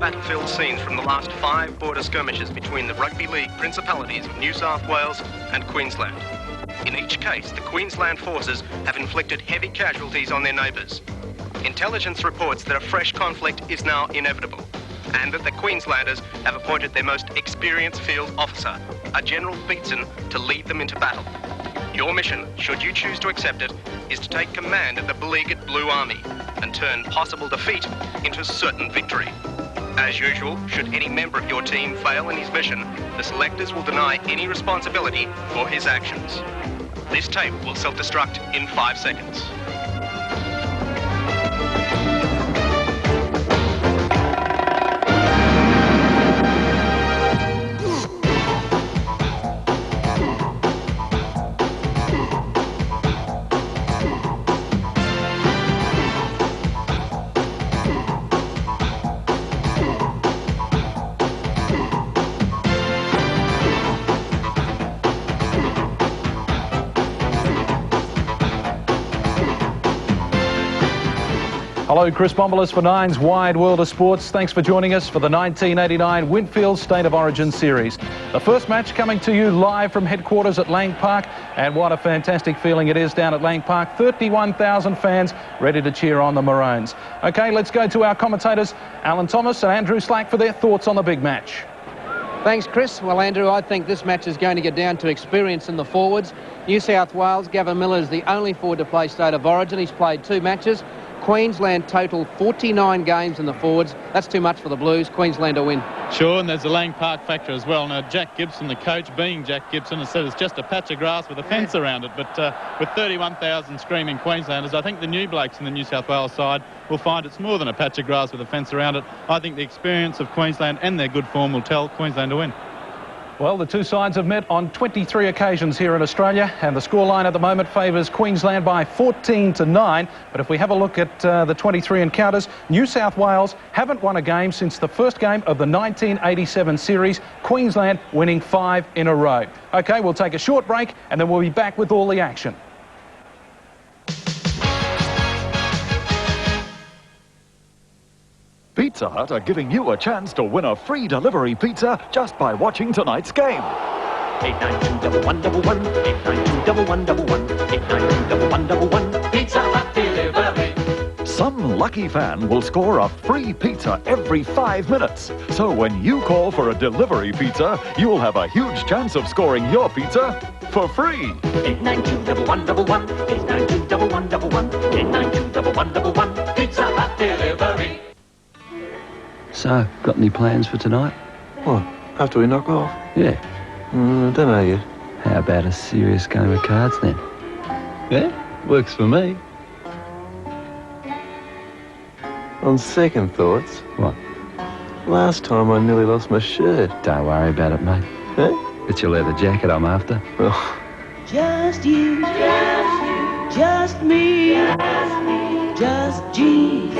battle-filled scenes from the last 5 border skirmishes between the Rugby League Principalities of New South Wales and Queensland. In each case, the Queensland forces have inflicted heavy casualties on their neighbours. Intelligence reports that a fresh conflict is now inevitable, and that the Queenslanders have appointed their most experienced field officer, a General Beatson, to lead them into battle. Your mission, should you choose to accept it, is to take command of the beleaguered Blue Army and turn possible defeat into certain victory. As usual, should any member of your team fail in his mission, the selectors will deny any responsibility for his actions. This tape will self-destruct in 5 seconds. Hello, Chris Bombolas for Nine's Wide World of Sports. Thanks for joining us for the 1989 Winfield State of Origin Series. The first match coming to you live from headquarters at Lang Park, and what a fantastic feeling it is down at Lang Park. 31,000 fans ready to cheer on the Maroons. OK, let's go to our commentators, Alan Thomas and Andrew Slack, for their thoughts on the big match. Thanks, Chris. Well, Andrew, I think this match is going to get down to experience in the forwards. New South Wales, Gavin Miller is the only forward to play State of Origin. He's played 2 matches. Queensland total 49 games in the forwards. That's too much for the Blues. Queensland to win. Sure, and there's the Lang Park factor as well. Now, Jack Gibson, the coach, being Jack Gibson, has said it's just a patch of grass with a fence around it. But with 31,000 screaming Queenslanders, I think the new blokes in the New South Wales side will find it's more than a patch of grass with a fence around it. I think the experience of Queensland and their good form will tell Queensland to win. Well, the two sides have met on 23 occasions here in Australia, and the scoreline at the moment favours Queensland by 14-9. But if we have a look at the 23 encounters, New South Wales haven't won a game since the first game of the 1987 series, Queensland winning 5 in a row. OK, we'll take a short break and then we'll be back with all the action. Pizza Hut are giving you a chance to win a free delivery pizza just by watching tonight's game. 892-1111, 892-1111, 892-1111, Pizza Hut delivery. Some lucky fan will score a free pizza every 5 minutes. So when you call for a delivery pizza, you'll have a huge chance of scoring your pizza for free. 892-1111, 892-1111, 892-1111, Pizza Hut delivery. So, got any plans for tonight? What, after we knock off? Yeah. I don't know yet. How about a serious game of cards then? Yeah, works for me. On second thoughts... What? Last time I nearly lost my shirt. Don't worry about it, mate. Eh? It's your leather jacket I'm after. Oh. Just you, just me, just G.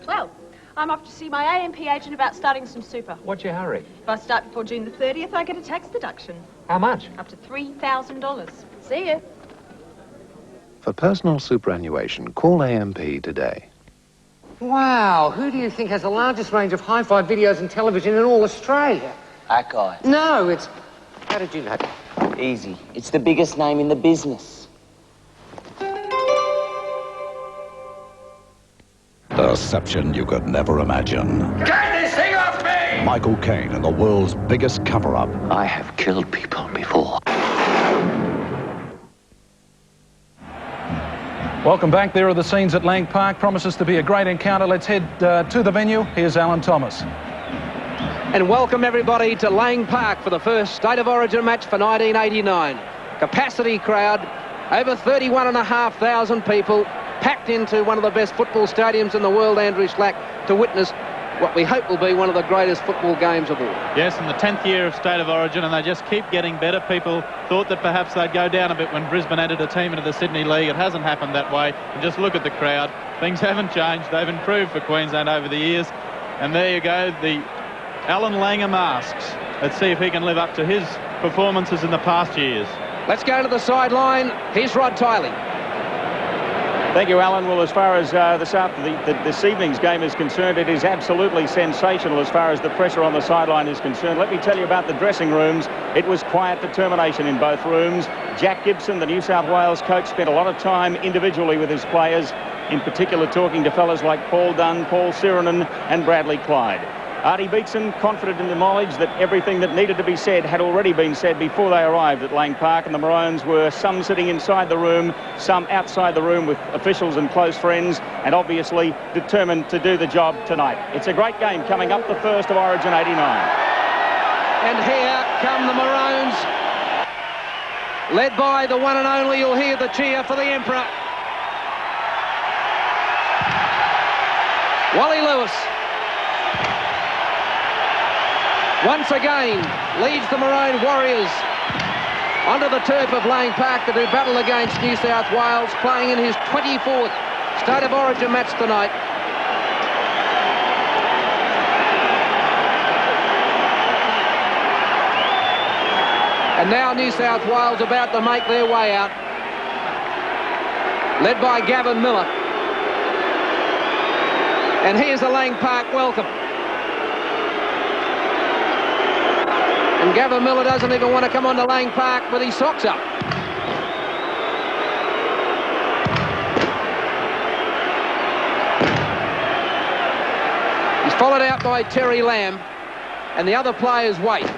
Well, I'm off to see my AMP agent about starting some super. What's your hurry? If I start before June the 30th, I get a tax deduction. How much? Up to $3,000. See ya. For personal superannuation, call AMP today. Wow, who do you think has the largest range of hi-fi videos and television in all Australia? That guy. No, it's... How did you know? Easy. It's the biggest name in the business. Deception you could never imagine. Get this thing off me! Michael Caine in the world's biggest cover-up. I have killed people before. Welcome back. There are the scenes at Lang Park. Promises to be a great encounter. Let's head to the venue. Here's Alan Thomas. And welcome everybody to Lang Park for the first State of Origin match for 1989. Capacity crowd, over 31,500 people, packed into one of the best football stadiums in the world, Andrew Slack, to witness what we hope will be one of the greatest football games of all. Yes, in the 10th year of State of Origin, and they just keep getting better. People thought that perhaps they'd go down a bit when Brisbane added a team into the Sydney League. It hasn't happened that way. And just look at the crowd. Things haven't changed. They've improved for Queensland over the years. And there you go, the Alan Langer masks. Let's see if he can live up to his performances in the past years. Let's go to the sideline. Here's Rod Tiley. Thank you, Alan. Well, as far as this evening's game is concerned, it is absolutely sensational as far as the pressure on the sideline is concerned. Let me tell you about the dressing rooms. It was quiet determination in both rooms. Jack Gibson, the New South Wales coach, spent a lot of time individually with his players, in particular talking to fellas like Paul Dunn, Paul Sirenen and Bradley Clyde. Artie Beetson, confident in the knowledge that everything that needed to be said had already been said before they arrived at Lang Park, and the Maroons were some sitting inside the room, some outside the room with officials and close friends, and obviously determined to do the job tonight. It's a great game coming up, the first of Origin 89. And here come the Maroons, led by the one and only. You'll hear the cheer for the Emperor, Wally Lewis. Once again leads the Maroon Warriors onto the turf of Lang Park to do battle against New South Wales, playing in his 24th State of Origin match tonight. And now New South Wales about to make their way out, led by Gavin Miller. And here's a Lang Park welcome. And Gavin Miller doesn't even want to come on to Lang Park with his socks up. He's followed out by Terry Lamb, and the other players wait.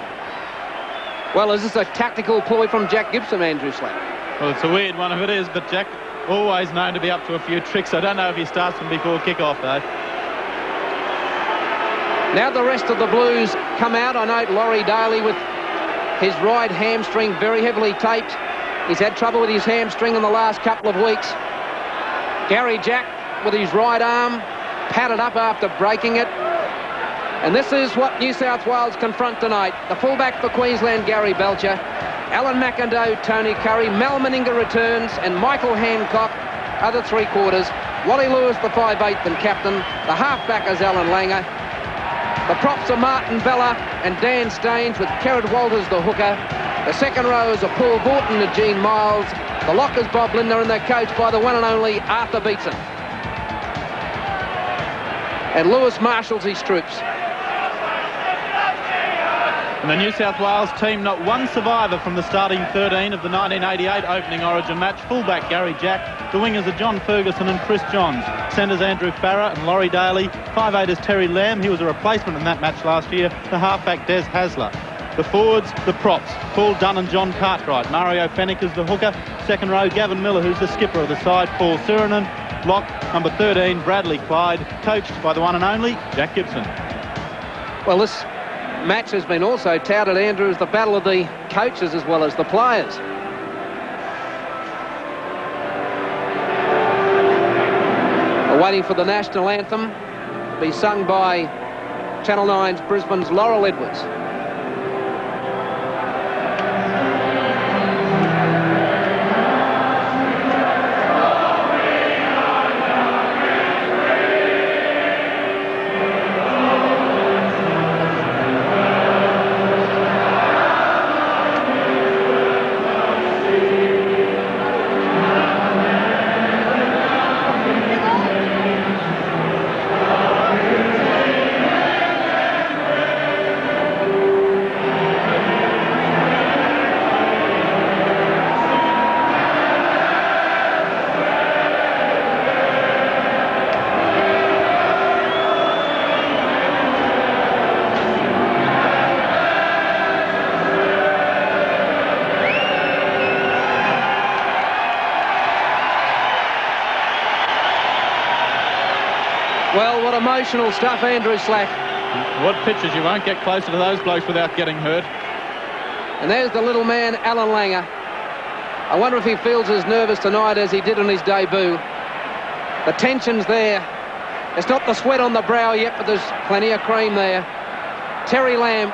Well, is this a tactical ploy from Jack Gibson, Andrew Slack? Well, it's a weird one if it is, but Jack always known to be up to a few tricks. I don't know if he starts them before kick-off, though. Now the rest of the Blues come out. I note Laurie Daly with his right hamstring very heavily taped. He's had trouble with his hamstring in the last couple of weeks. Gary Jack with his right arm padded up after breaking it. And this is what New South Wales confront tonight. The fullback for Queensland, Gary Belcher. Alan McIndoe, Tony Curry. Mel Meninga returns, and Michael Hancock, other three quarters. Wally Lewis, the 5/8 and captain. The halfback is Alan Langer. The props are Martin Bella and Dan Staines, with Kerrod Walters, the hooker. The second rows are Paul Borton and Gene Miles. The lockers, Bob Linder, and they're coached by the one and only Arthur Beetson. And Lewis marshals his troops. And the New South Wales team, not one survivor from the starting 13 of the 1988 opening Origin match. Fullback Gary Jack. The wingers are John Ferguson and Chris Johns. Centres Andrew Farrer and Laurie Daly. 5/8 is Terry Lamb. He was a replacement in that match last year. The halfback Des Hasler. The forwards, the props, Paul Dunn and John Cartwright. Mario Fennick is the hooker. Second row, Gavin Miller, who's the skipper of the side. Paul Sirenen. Lock, number 13, Bradley Clyde. Coached by the one and only Jack Gibson. Well, this match has been also touted, Andrew, as the battle of the coaches as well as the players. We're waiting for the national anthem to be sung by Channel 9's Brisbane's Laurel Edwards. Well, what emotional stuff, Andrew Slack. What pictures. You won't get closer to those blokes without getting hurt. And there's the little man, Alan Langer. I wonder if he feels as nervous tonight as he did on his debut. The tension's there. It's not the sweat on the brow yet, but there's plenty of cream there. Terry Lamb.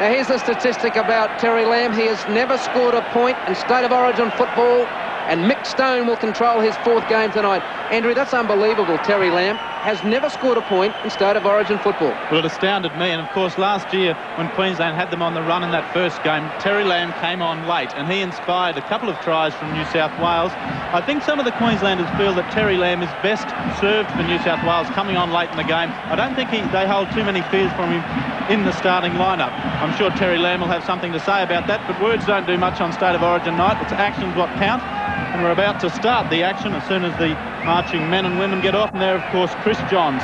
Now, here's the statistic about Terry Lamb. He has never scored a point in State of Origin football And Mick Stone will control his 4th game tonight. Andrew, that's unbelievable. Terry Lamb has never scored a point in State of Origin football. Well, it astounded me, and of course last year when Queensland had them on the run in that first game, Terry Lamb came on late and he inspired a couple of tries from New South Wales. I think some of the Queenslanders feel that Terry Lamb is best served for New South Wales coming on late in the game. I don't think they hold too many fears from him in the starting lineup. I'm sure Terry Lamb will have something to say about that, but words don't do much on State of Origin night. It's actions what count. And we're about to start the action as soon as the marching men and women get off. And there, of course, Chris Johns.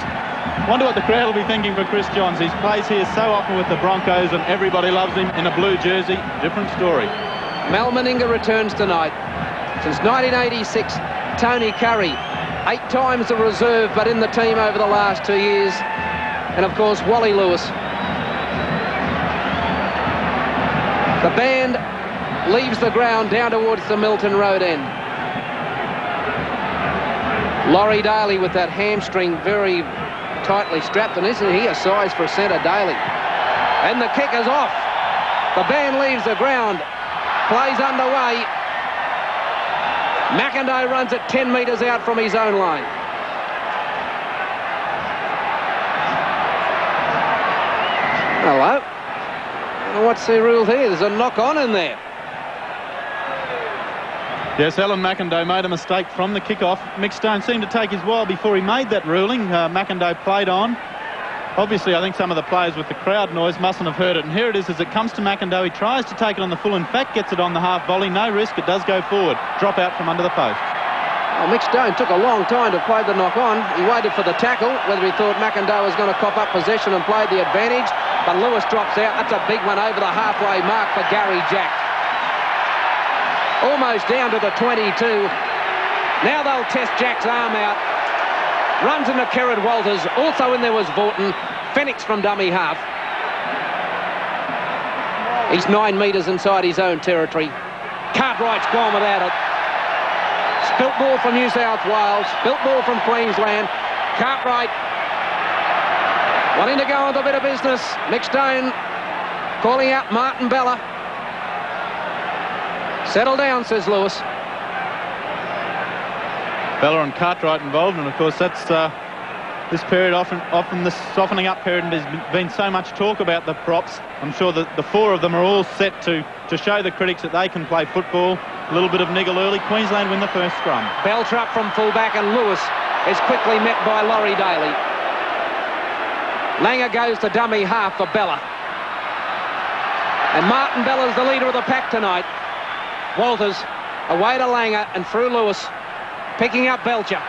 Wonder what the crowd will be thinking for Chris Johns. He plays here so often with the Broncos and everybody loves him in a blue jersey. Different story. Mal Meninga returns tonight. Since 1986, Tony Curry, 8 times the reserve, but in the team over the last 2 years. And, of course, Wally Lewis. The band leaves the ground down towards the Milton Road end. Laurie Daly with that hamstring very tightly strapped, and isn't he a size for a centre, Daly? And the kick is off. The band leaves the ground. Plays underway. McIndoe runs it 10 metres out from his own line. Hello. What's the rule here? There's a knock-on in there. Yes, Alan McIndoe made a mistake from the kick-off. Mick Stone seemed to take his while before he made that ruling. McIndoe played on. Obviously, I think some of the players with the crowd noise mustn't have heard it. And here it is as it comes to McIndoe. He tries to take it on the full. In fact, gets it on the half volley. No risk. It does go forward. Drop out from under the post. Well, Mick Stone took a long time to play the knock-on. He waited for the tackle, whether he thought McIndoe was going to cop up possession and played the advantage. But Lewis drops out. That's a big one over the halfway mark for Gary Jack. Almost down to the 22. Now they'll test Jack's arm out. Runs into Kerrod Walters. Also in there was Vaughton. Phoenix from dummy half. He's 9 metres inside his own territory. Cartwright's gone without it. Spilt ball from New South Wales. Spilt ball from Queensland. Cartwright wanting to go into a bit of business. Mick Stone calling out Martin Bella. Settle down, says Lewis. Bella and Cartwright involved, and of course that's this period, often this softening up period, and there's been so much talk about the props. I'm sure that the 4 of them are all set to show the critics that they can play football. A little bit of niggle early. Queensland win the first scrum. Belcher up from fullback, and Lewis is quickly met by Laurie Daly. Langer goes to dummy half for Bella. And Martin Bella's the leader of the pack tonight. Walters away to Langer and through Lewis, picking up Belcher.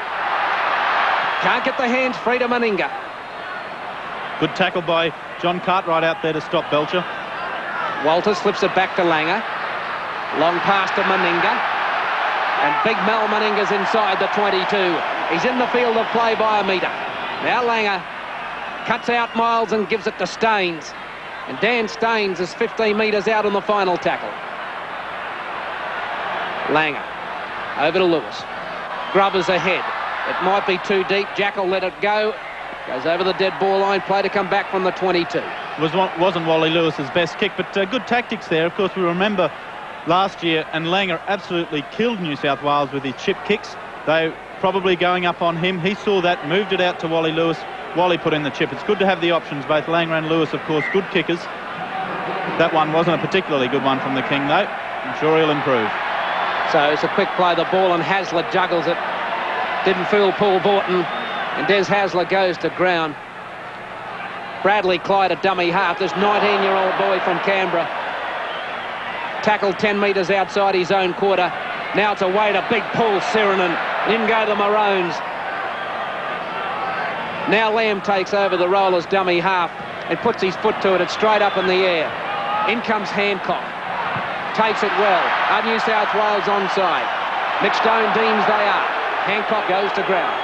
Can't get the hands free to Meninga. Good tackle by John Cartwright out there to stop Belcher. Walters slips it back to Langer. Long pass to Meninga. And big Mal Meninga's inside the 22. He's in the field of play by a metre. Now Langer cuts out Miles and gives it to Staines. And Dan Staines is 15 metres out on the final tackle. Langer over to Lewis. Grubbers ahead. It might be too deep. Jack will let it go. Goes over the dead ball line. Play to come back from the 22. Wasn't Wally Lewis's best kick, but good tactics there. Of course, we remember last year, and Langer absolutely killed New South Wales with his chip kicks. They probably going up on him. He saw that, moved it out to Wally Lewis. Wally put in the chip. It's good to have the options. Both Langer and Lewis, of course, good kickers. That one wasn't a particularly good one from the King, though. I'm sure he'll improve. So it's a quick play, the ball, and Hasler juggles it. Didn't fool Paul Vaughton, and Des Hasler goes to ground. Bradley Clyde, a dummy half. This 19-year-old boy from Canberra. Tackled 10 metres outside his own quarter. Now it's away to big Paul Sirenen. In go the Maroons. Now Lamb takes over the role as dummy half and puts his foot to it. It's straight up in the air. In comes Hancock. Takes it well. Are New South Wales onside? Mick Stone deems they are. Hancock goes to ground.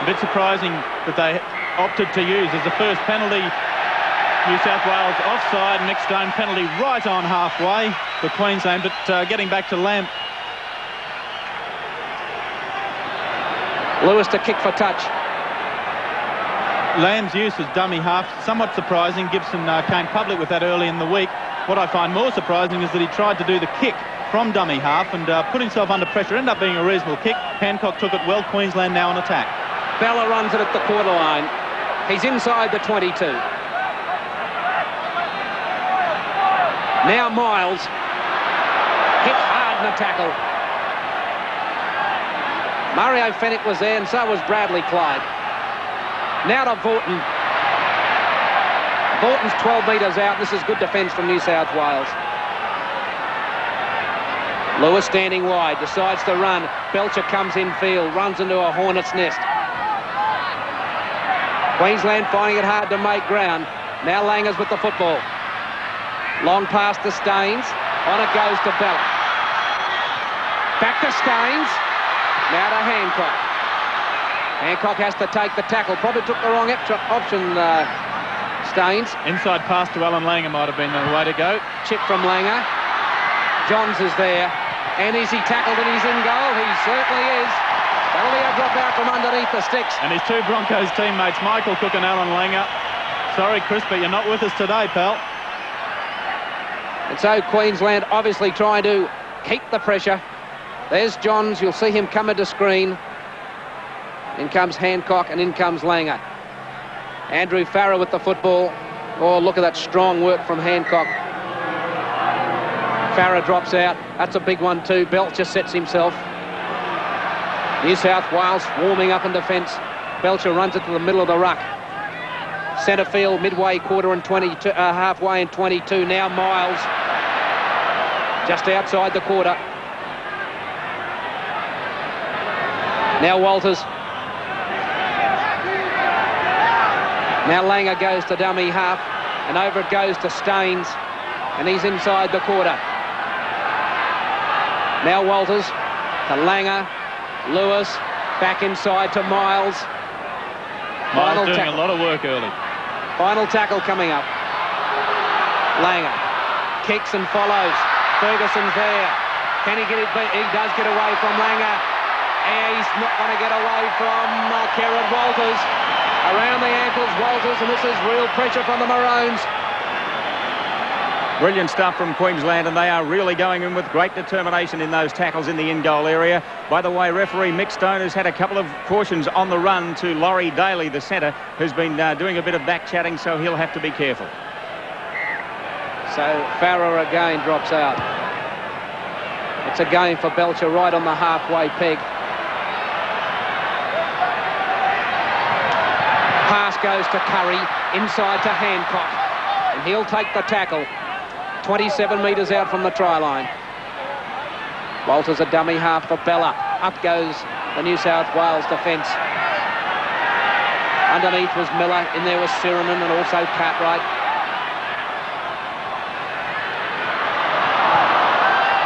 A bit surprising that they opted to use as the first penalty. New South Wales offside. Mick Stone penalty right on halfway for Queensland, but getting back to Lamb. Lewis to kick for touch. Lamb's use as dummy half, somewhat surprising. Gibson came public with that early in the week. What I find more surprising is that he tried to do the kick from dummy half and put himself under pressure. Ended up being a reasonable kick. Hancock took it well. Queensland now on attack. Bella runs it at the quarter line. He's inside the 22. Now Miles. Hit hard in the tackle. Mario Fennick was there and so was Bradley Clyde. Now to Vaughton. Vaughton's 12 metres out. This is good defence from New South Wales. Lewis standing wide, decides to run. Belcher comes in field, runs into a hornet's nest. Queensland finding it hard to make ground. Now Langers with the football. Long pass to Staines. On it goes to Bella. Back to Staines. Now to Hancock. Hancock has to take the tackle. Probably took the wrong option, Staines. Inside pass to Alan Langer might have been the way to go. Chip from Langer. Johns is there. And is he tackled and he's in goal? He certainly is. That'll be a drop out from underneath the sticks. And his two Broncos teammates, Michael Cook and Alan Langer. Sorry, Chris, but you're not with us today, pal. And so Queensland obviously trying to keep the pressure. There's Johns. You'll see him come into screen. In comes Hancock and in comes Langer. Andrew Farrer with the football. Oh, look at that strong work from Hancock. Farrer drops out. That's a big one too. Belcher sets himself. New South Wales warming up in defence. Belcher runs it to the middle of the ruck. Centre field, midway, quarter and 22, halfway and 22. Now Miles, just outside the quarter. Now Walters. Now Langer goes to dummy half, and over it goes to Staines, and he's inside the quarter. Now Walters to Langer, Lewis, back inside to Miles. Miles doing a lot of work early. Final tackle coming up. Langer kicks and follows. Ferguson's there. Can he get it? He does get away from Langer. And he's not going to get away from Kerrod Walters. Around the ankles, Walters, and this is real pressure from the Maroons. Brilliant stuff from Queensland, and they are really going in with great determination in those tackles in the in-goal area. By the way, referee Mick Stone has had a couple of cautions on the run to Laurie Daly, the centre, who's been doing a bit of back-chatting, so he'll have to be careful. So Farrer again drops out. It's a game for Belcher right on the halfway peg. Pass goes to Curry, inside to Hancock, and he'll take the tackle. 27 metres out from the try line. Walters a dummy half for Bella. Up goes the New South Wales defence. Underneath was Miller, in there was Sirinen and also Cartwright.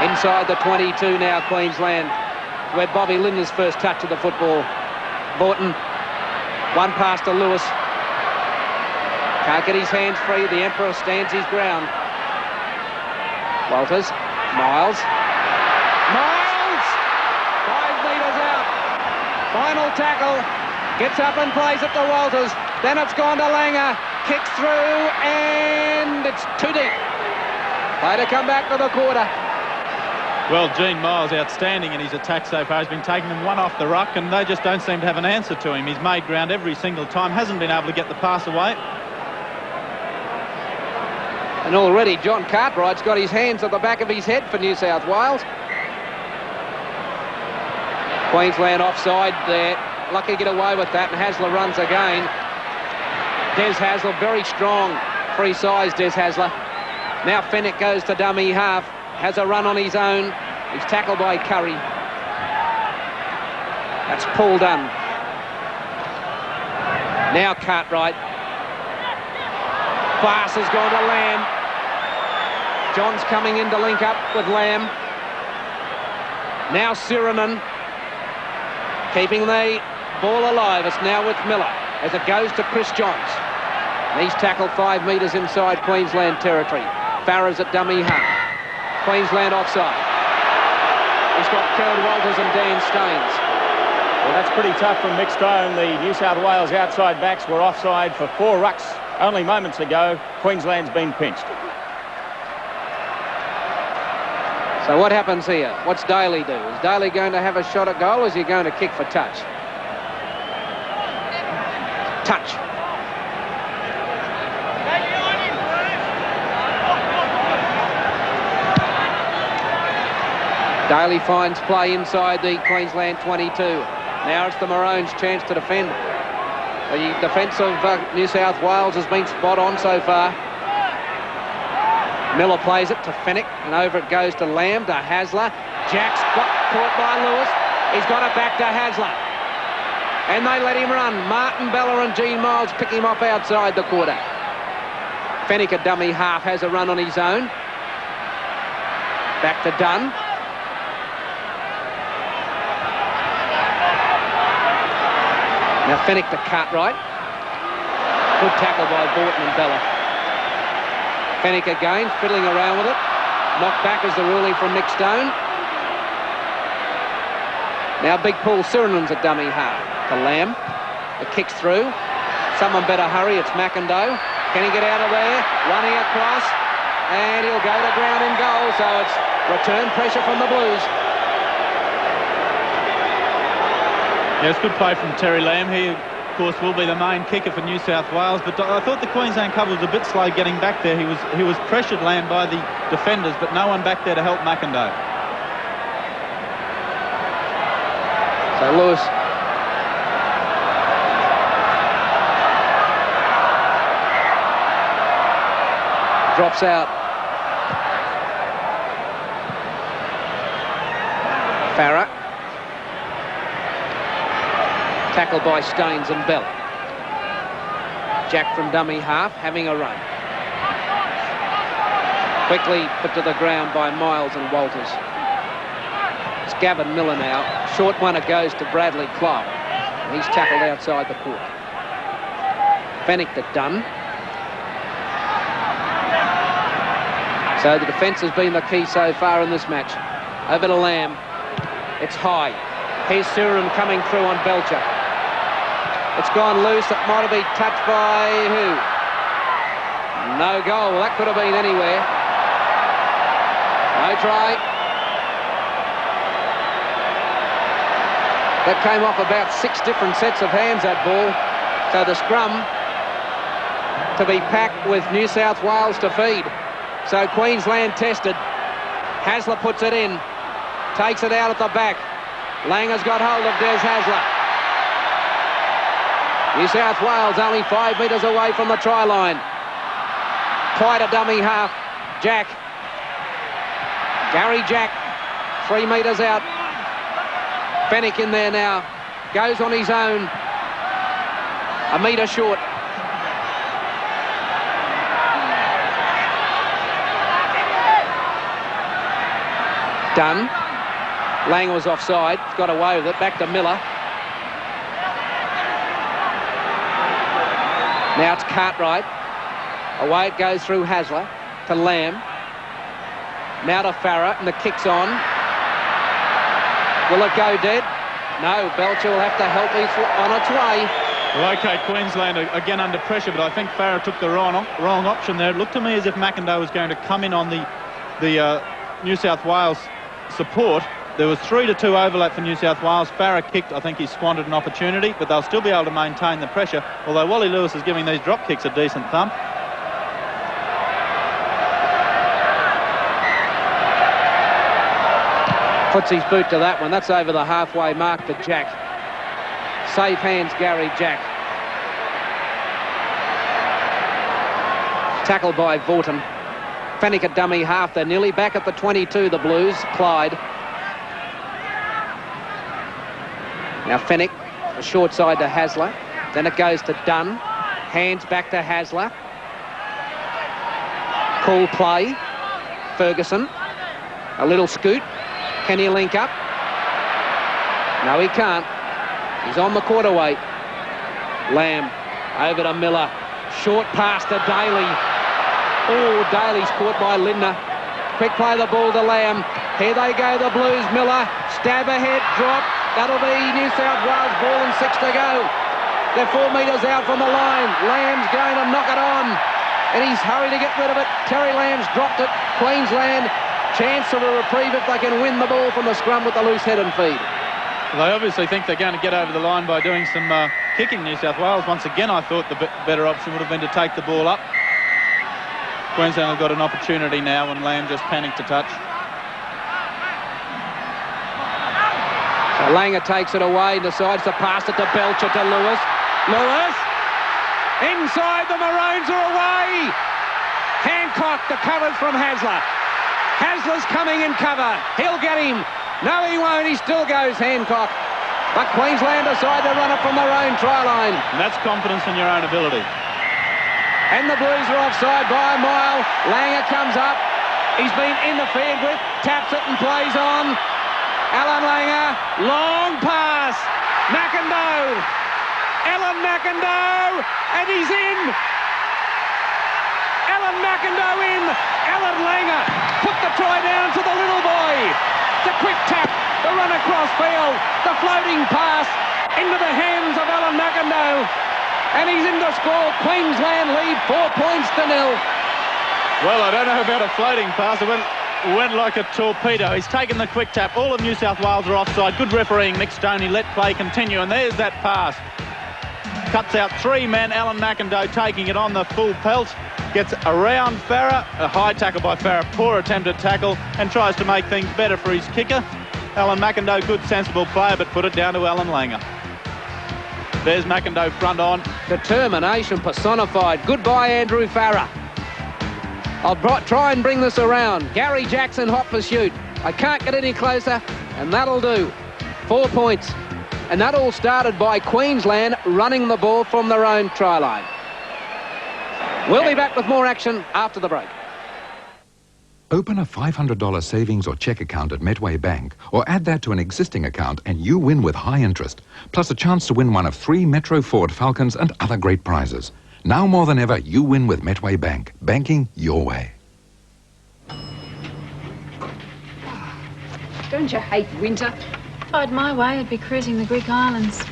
Inside the 22 now, Queensland, where Bobby Linder's first touch of the football. Vaughton, one pass to Lewis. Can't get his hands free. The Emperor stands his ground. Walters, Miles. Miles! 5 metres out. Final tackle. Gets up and plays it to Walters. Then it's gone to Langer. Kicks through and it's too deep. Play to come back to the quarter. Well, Gene Miles outstanding in his attack so far. He's been taking them one off the ruck and they just don't seem to have an answer to him. He's made ground every single time. Hasn't been able to get the pass away. And already John Cartwright's got his hands at the back of his head for New South Wales. Queensland offside there. Lucky to get away with that, and Hasler runs again. Des Hasler, very strong. Free size, Des Hasler. Now Fennick goes to dummy half. Has a run on his own. He's tackled by Curry. That's Paul Dunn. Now Cartwright. Pass has gone to Lamb. John's coming in to link up with Lamb. Now Sirinen. Keeping the ball alive. It's now with Miller as it goes to Chris Johns. And he's tackled 5 metres inside Queensland territory. Farrer's at dummy half. Queensland offside. He's got Kerrod Walters and Dan Staines. Well, that's pretty tough from Mick Stone. The New South Wales outside backs were offside for 4 rucks only moments ago. Queensland's been pinched. So what happens here? What's Daly do? Is Daly going to have a shot at goal, or is he going to kick for touch? Touch. Daly finds play inside the Queensland 22. Now it's the Maroons' chance to defend. The defence of New South Wales has been spot on so far. Miller plays it to Fennick, and over it goes to Lamb, to Hasler. Jack's got caught by Lewis. He's got it back to Hasler. And they let him run. Martin Bella and Gene Miles pick him up outside the quarter. Fennick, a dummy half, has a run on his own. Back to Dunn. Now Fennick to Cartwright. Good tackle by Borton and Bella. Fennick again, fiddling around with it. Knocked back is the ruling from Nick Stone. Now big Paul Sirenan's a dummy half. To Lamb. It kicks through. Someone better hurry. It's McIndoe. Can he get out of there? Running across. And he'll go to ground in goal. So it's return pressure from the Blues. Yeah, it's good play from Terry Lamb. He, of course, will be the main kicker for New South Wales. But I thought the Queensland cover was a bit slow getting back there. He was pressured, Lamb, by the defenders, but no one back there to help McIndoe. So Lewis drops out. Farah. Tackled by Staines and Bell. Jack from dummy half, having a run. Quickly put to the ground by Miles and Walters. It's Gavin Miller now. Short one, it goes to Bradley Clark. He's tackled outside the court. Fennick to Dunn. So the defence has been the key so far in this match. Over to Lamb. It's high. Here's Surin coming through on Belcher. It's gone loose. It might have been touched by who? No goal. Well, that could have been anywhere. No try. That came off about 6 different sets of hands, that ball. So the scrum to be packed with New South Wales to feed. So Queensland tested. Hasler puts it in. Takes it out at the back. Langer's got hold of Des Hasler. New South Wales only 5 metres away from the try line. Quite a dummy half. Jack. Gary Jack. 3 metres out. Fennick in there now. Goes on his own. A metre short. Dunn. Lang was offside. Got away with it. Back to Miller. Now it's Cartwright. Away it goes through Hasler to Lamb. Now to Farah, and the kick's on. Will it go dead? No, Belcher will have to help it on its way. Well, OK, Queensland again under pressure, but I think Farah took the wrong option there. It looked to me as if McIndoe was going to come in on the New South Wales support. There was 3-2 overlap for New South Wales. Farah kicked. I think he squandered an opportunity, but they'll still be able to maintain the pressure, although Wally Lewis is giving these drop kicks a decent thump. Puts his boot to that one. That's over the halfway mark to Jack. Safe hands, Gary Jack. Tackled by Vorton. Fennick a dummy half. They're nearly back at the 22, the Blues. Clyde. Now Fennick, a short side to Hasler. Then it goes to Dunn. Hands back to Hasler. Cool play. Ferguson. A little scoot. Can he link up? No, he can't. He's on the quarter weight. Lamb over to Miller. Short pass to Daly. Oh, Daly's caught by Lindner. Quick play the ball to Lamb. Here they go, the Blues. Miller, stab ahead, drop. That'll be New South Wales ball and 6 to go. They're 4 metres out from the line. Lamb's going to knock it on. And he's hurried to get rid of it. Terry Lamb's dropped it. Queensland chance of a reprieve if they can win the ball from the scrum with the loose head and feed. They obviously think they're going to get over the line by doing some kicking. New South Wales, once again, I thought the better option would have been to take the ball up. Queensland have got an opportunity now, and Lamb just panicked to touch. So Langer takes it away, decides to pass it to Belcher to Lewis. Lewis! Inside, the Maroons are away! Hancock, the covers from Hasler. Hasler's coming in cover. He'll get him. No, he won't. He still goes, Hancock. But Queensland decide to run it from their own try line. And that's confidence in your own ability. And the Blues are offside by a mile. Langer comes up. He's been interfered with. Taps it and plays on. Alan Langer. Long pass. McIndoe. Alan McIndoe. And he's in. Alan McIndoe in. Alan Langer put the try down to the little boy. The quick tap, the run across field, the floating pass into the hands of Alan McIndoe. And he's in to score. Queensland lead 4 points to 0. Well, I don't know about a floating pass. It went like a torpedo. He's taken the quick tap. All of New South Wales are offside. Good refereeing, Mick Stoney. Let play continue. And there's that pass. Cuts out 3 men. Alan McIndoe taking it on the full pelt. Gets around Farah. A high tackle by Farah. Poor attempted tackle. And tries to make things better for his kicker. Alan McIndoe, good sensible player, but put it down to Alan Langer. There's McIndoe front on. Determination personified. Goodbye, Andrew Farah. I'll try and bring this around. Gary Jackson, hot pursuit. I can't get any closer, and that'll do. 4 points. And that all started by Queensland running the ball from their own try line. We'll be back with more action after the break. Open a $500 savings or check account at Metway Bank, or add that to an existing account and you win with high interest, plus a chance to win one of 3 Metro Ford Falcons and other great prizes. Now more than ever, you win with Metway Bank. Banking your way. Don't you hate winter? If I had my way, I'd be cruising the Greek islands.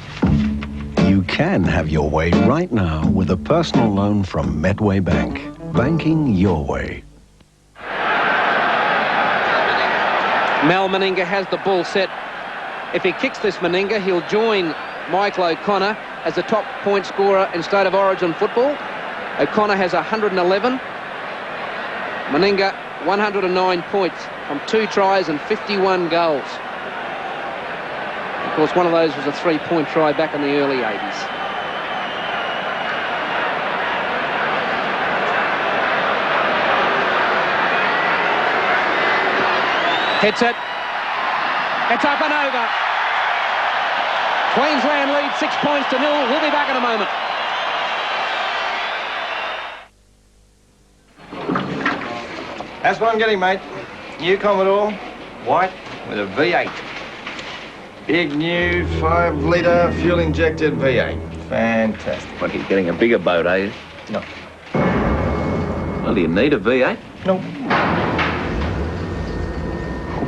You can have your way right now with a personal loan from Metway Bank. Banking your way. Mal Meninga has the ball set. If he kicks this Meninga, he'll join Michael O'Connor as the top point scorer in State of Origin football. O'Connor has 111. Meninga, 109 points from 2 tries and 51 goals. Of course, one of those was a 3-point try back in the early 80s. Hits it. It's up and over. Queensland leads 6 points to 0. We'll be back in a moment. That's what I'm getting, mate. New Commodore, white with a V8. Big new 5-litre fuel-injected V8. Fantastic. What, you're getting a bigger boat, are you? No. Well, do you need a V8? No.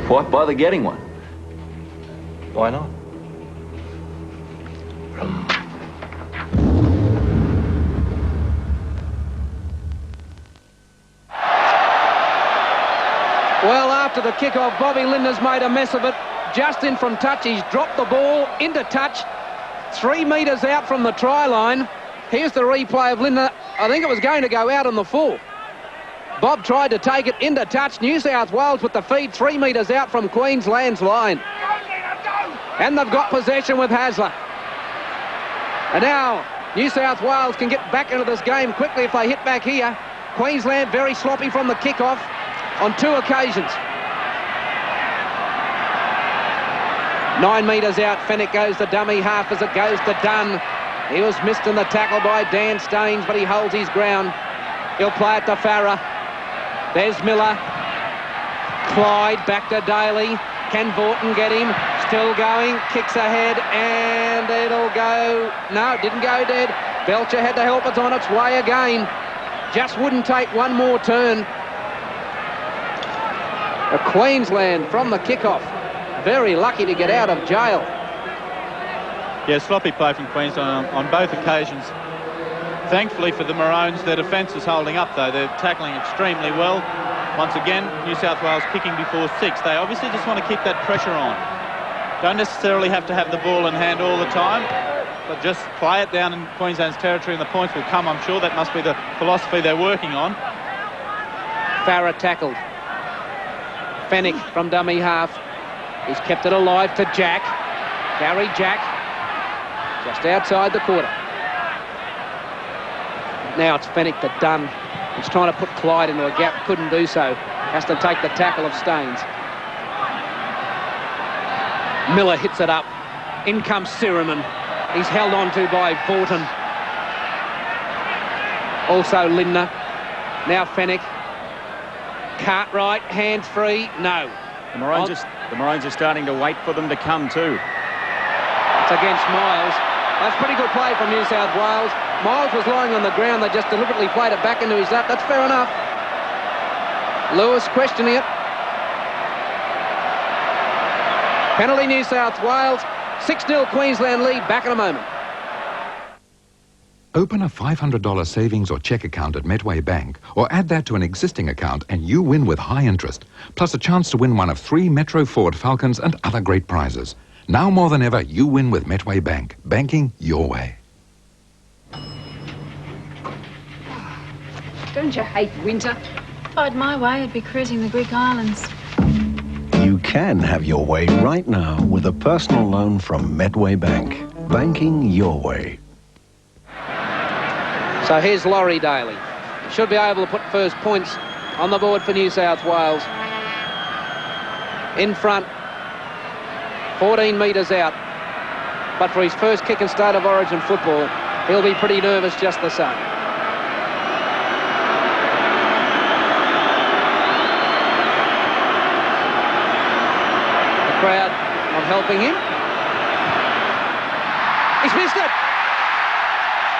Why bother getting one? Why not? Well, after the kick-off, Bobby Lindner's made a mess of it. Just in from touch, he's dropped the ball into touch. 3 metres out from the try line. Here's the replay of Lindner. I think it was going to go out on the full. Bob tried to take it into touch. New South Wales with the feed 3 metres out from Queensland's line. And they've got possession with Hasler. And now New South Wales can get back into this game quickly if they hit back here. Queensland very sloppy from the kick-off on 2 occasions. 9 metres out, Fennick goes the dummy half as it goes to Dunn. He was missed in the tackle by Dan Staines, but he holds his ground. He'll play it to Farah. There's Miller. Clyde back to Daly. Can Vorton get him? Still going, kicks ahead, and it'll go. No, it didn't go dead. Belcher had to help. It's on its way again. Just wouldn't take one more turn. Queensland from the kickoff. Very lucky to get out of jail. Yeah, sloppy play from Queensland on both occasions. Thankfully for the Maroons, their defence is holding up, though. They're tackling extremely well. Once again, New South Wales kicking before 6. They obviously just want to keep that pressure on. Don't necessarily have to have the ball in hand all the time, but just play it down in Queensland's territory and the points will come, I'm sure. That must be the philosophy they're working on. Farah tackled. Fennick from dummy half. He's kept it alive to Jack. Gary Jack, just outside the quarter. Now it's Fennick to Dunn. He's trying to put Clyde into a gap, couldn't do so. Has to take the tackle of Staines. Miller hits it up. In comes Sirriman. He's held on to by Vaughton. Also Lindner. Now Fennick. Cartwright, hands free. No. The Maroons are starting to wait for them to come too. It's against Miles. That's pretty good play from New South Wales. Miles was lying on the ground. They just deliberately played it back into his lap. That's fair enough. Lewis questioning it. Penalty New South Wales. 6-0 Queensland lead. Back in a moment. Open a $500 savings or check account at Metway Bank, or add that to an existing account and you win with high interest, plus a chance to win one of 3 Metro Ford Falcons and other great prizes. Now more than ever, you win with Metway Bank. Banking your way. Don't you hate winter? If I'd my way, I'd be cruising the Greek islands. You can have your way right now with a personal loan from Metway Bank. Banking your way. So here's Laurie Daly. Should be able to put first points on the board for New South Wales. In front, 14 metres out. But for his first kick in State of Origin football, he'll be pretty nervous just the same. The crowd not helping him. He's missed it.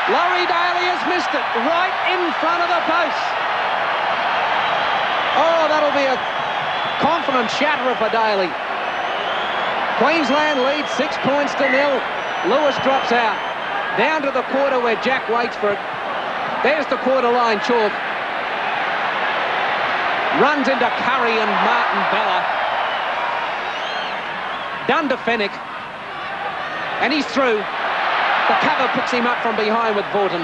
Laurie Daly has missed it right in front of the post. Oh, that'll be a confident shatterer for Daly. Queensland leads 6 points to 0. Lewis drops out. Down to the quarter where Jack waits for it. There's the quarter line chalk. Runs into Curry and Martin Bella. Done to Fennick. And he's through. The cover picks him up from behind with Vaughton.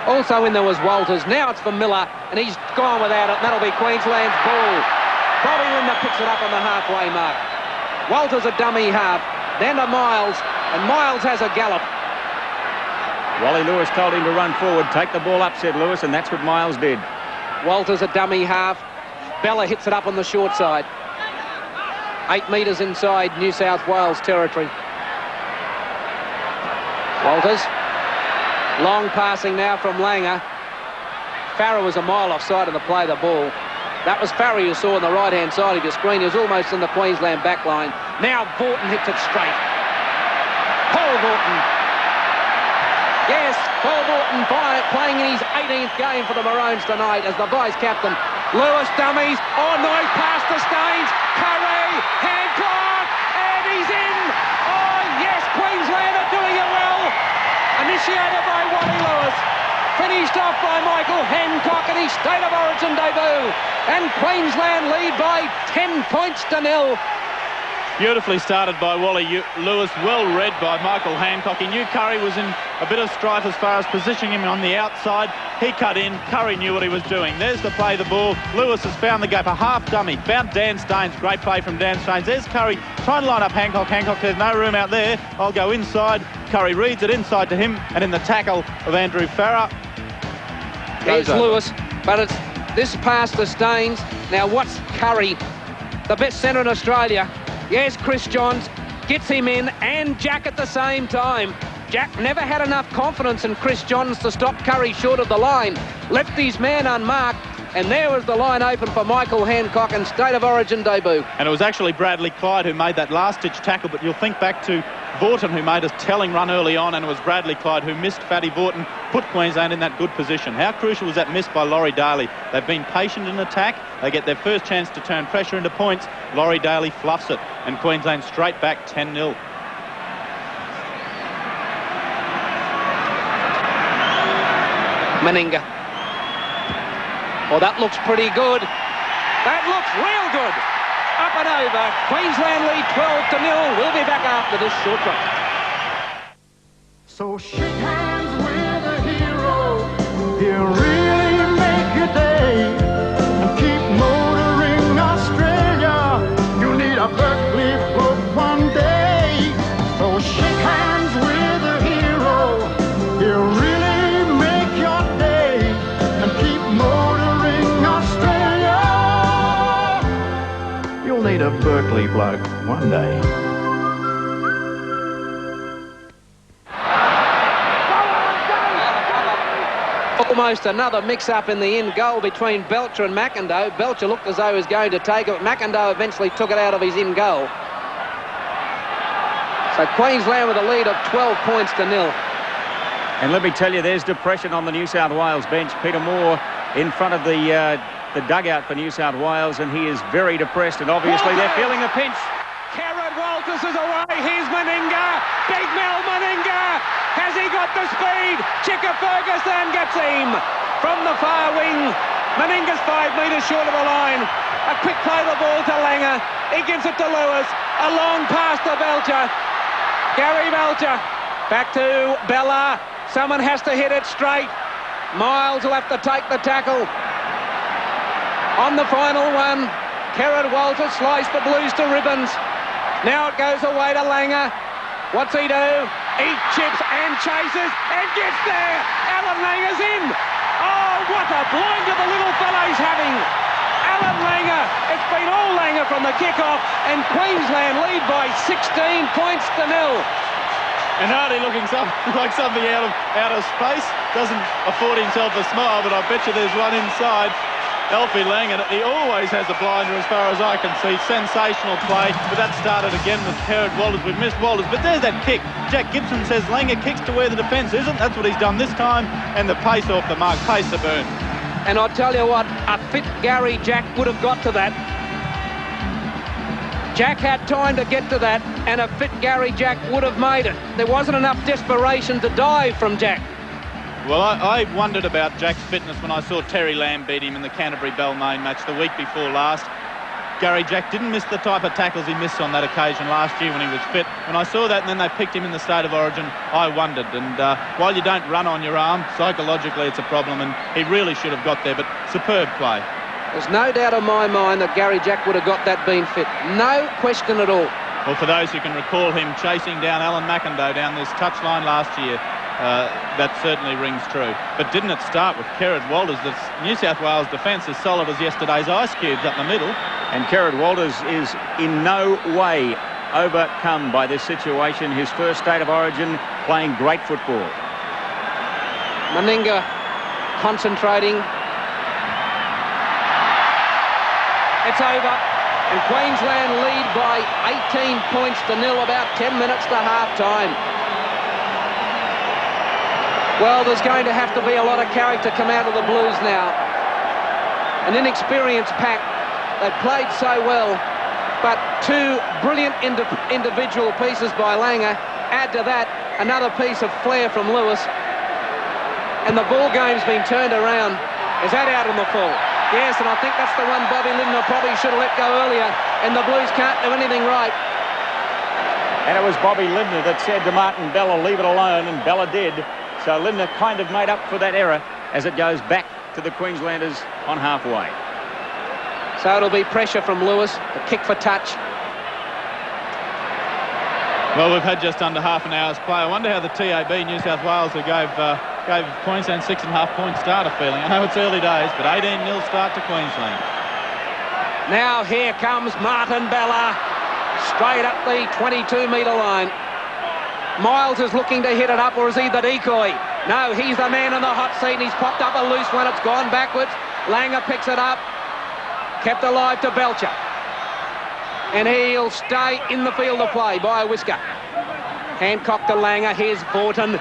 Also in there was Walters. Now it's for Miller, and he's gone without it, and that'll be Queensland's ball. Bobby Lindner picks it up on the halfway mark. Walters a dummy half, then to Miles, and Miles has a gallop. Wally Lewis told him to run forward. Take the ball up, said Lewis, and that's what Miles did. Walters a dummy half. Bella hits it up on the short side. 8 metres inside New South Wales territory. Walters, long passing now from Langer. Farah was a mile offside of the play of the ball. That was Farah you saw on the right-hand side of your screen. He was almost in the Queensland back line. Now Vaughton hits it straight. Paul Vaughton. Yes, Paul Vaughton playing in his 18th game for the Maroons tonight as the vice-captain. Lewis dummies. Oh, nice pass to Staines. Curry, Hancock, and he's in. Oh, yes, Queensland are doing it well. Initiated by Wally Lewis, finished off by Michael Hancock in his State of Origin debut, and Queensland lead by 10 points to 0. Beautifully started by Wally Lewis, well read by Michael Hancock. He knew Curry was in a bit of strife as far as positioning him on the outside. He cut in, Curry knew what he was doing. There's the play, the ball. Lewis has found the gap, a half dummy. Found Dan Staines, great play from Dan Staines. There's Curry trying to line up Hancock. Hancock, there's no room out there. I'll go inside. Curry reads it inside to him, and in the tackle of Andrew Farah. Here's Lewis, but it's this pass to Staines. Now what's Curry, the best centre in Australia? Yes, Chris Johns gets him in, and Jack at the same time. Jack never had enough confidence in Chris Johns to stop Curry short of the line. Left his man unmarked, and there was the line open for Michael Hancock in State of Origin debut. And it was actually Bradley Clyde who made that last-ditch tackle, but you'll think back to Vaughton who made a telling run early on, and it was Bradley Clyde who missed Fatty Vaughton, put Queensland in that good position. How crucial was that miss by Laurie Daly? They've been patient in attack. They get their first chance to turn pressure into points. Laurie Daly fluffs it, and Queensland straight back 10-0. Meninga. Well, that looks pretty good. That looks real good. Up and over. Queensland lead 12-0. We'll be back after this short break. So shake hands with a hero. He'll really make your day. And keep motoring Australia. You'll need a Berkeley book one day. So shake hands with a hero. He'll really make your day. And keep motoring Australia. You'll need a Berkeley bloke one day. Almost another mix-up in the in goal between Belcher and McIndoe. Belcher looked as though he was going to take it. McIndoe eventually took it out of his in goal. So Queensland with a lead of 12 points to 0. And let me tell you, there's depression on the New South Wales bench. Peter Moore in front of the dugout for New South Wales, and he is very depressed, and obviously they're feeling a pinch. Kerrod Walters is away. Here's Meninga. Big Mel Meninga. Has he got the speed? Chicka Ferguson gets him from the far wing. Meninga's 5 metres short of the line. A quick play the ball to Langer. He gives it to Lewis. A long pass to Belcher. Gary Belcher. Back to Bella. Someone has to hit it straight. Miles will have to take the tackle. On the final one, Kerrod Walters sliced the Blues to ribbons. Now it goes away to Langer. What's he do? He chips and chases and gets there. Alan Langer's in. Oh, what a blinder the little fellow's having. Alan Langer. It's been all Langer from the kick-off, and Queensland lead by 16 points to 0. And Hardy looking like something out of space. Doesn't afford himself a smile, but I bet you there's one inside. Alfie Langer, he always has a blinder as far as I can see. Sensational play, but that started again with Kerrod Walters. We've missed Walters, but there's that kick. Jack Gibson says Langer kicks to where the defence isn't. That's what he's done this time, and the pace off the mark, pace to burn. And I'll tell you what, a fit Gary Jack would have got to that. Jack had time to get to that, and a fit Gary Jack would have made it. There wasn't enough desperation to dive from Jack. Well, I wondered about Jack's fitness when I saw Terry Lamb beat him in the Canterbury-Balmain match the week before last. Gary Jack didn't miss the type of tackles he missed on that occasion last year when he was fit. When I saw that and then they picked him in the State of Origin, I wondered. And while you don't run on your arm, psychologically it's a problem, and he really should have got there, but superb play. There's no doubt in my mind that Gary Jack would have got that being fit. No question at all. Well, for those who can recall him chasing down Alan McIndoe down this touchline last year, that certainly rings true. But didn't it start with Kerrod Walters? The New South Wales defence as solid as yesterday's ice cubes up the middle. And Kerrod Walters is in no way overcome by this situation. His first State of Origin, playing great football. Meninga concentrating. It's over. And Queensland lead by 18 points to 0, about 10 minutes to half-time. Well, there's going to have to be a lot of character come out of the Blues now. An inexperienced pack. They played so well, but two brilliant individual pieces by Langer. Add to that another piece of flair from Lewis. And the ball game's been turned around. Is that out on the full? Yes, and I think that's the one Bobby Lindner probably should have let go earlier, and the Blues can't do anything right. And it was Bobby Lindner that said to Martin Bella, leave it alone, and Bella did. So Lindner kind of made up for that error as it goes back to the Queenslanders on halfway. So it'll be pressure from Lewis, the kick for touch. Well, we've had just under half an hour's play. I wonder how the TAB New South Wales who gave Queensland 6.5 point start a feeling. I know it's early days, but 18-0 start to Queensland. Now here comes Martin Bella, straight up the 22-metre line. Miles is looking to hit it up, or is he the decoy? No, he's the man in the hot seat, and he's popped up a loose one. It's gone backwards. Langer picks it up. Kept alive to Belcher. And he'll stay in the field of play by a whisker. Hancock to Langer. Here's Borton.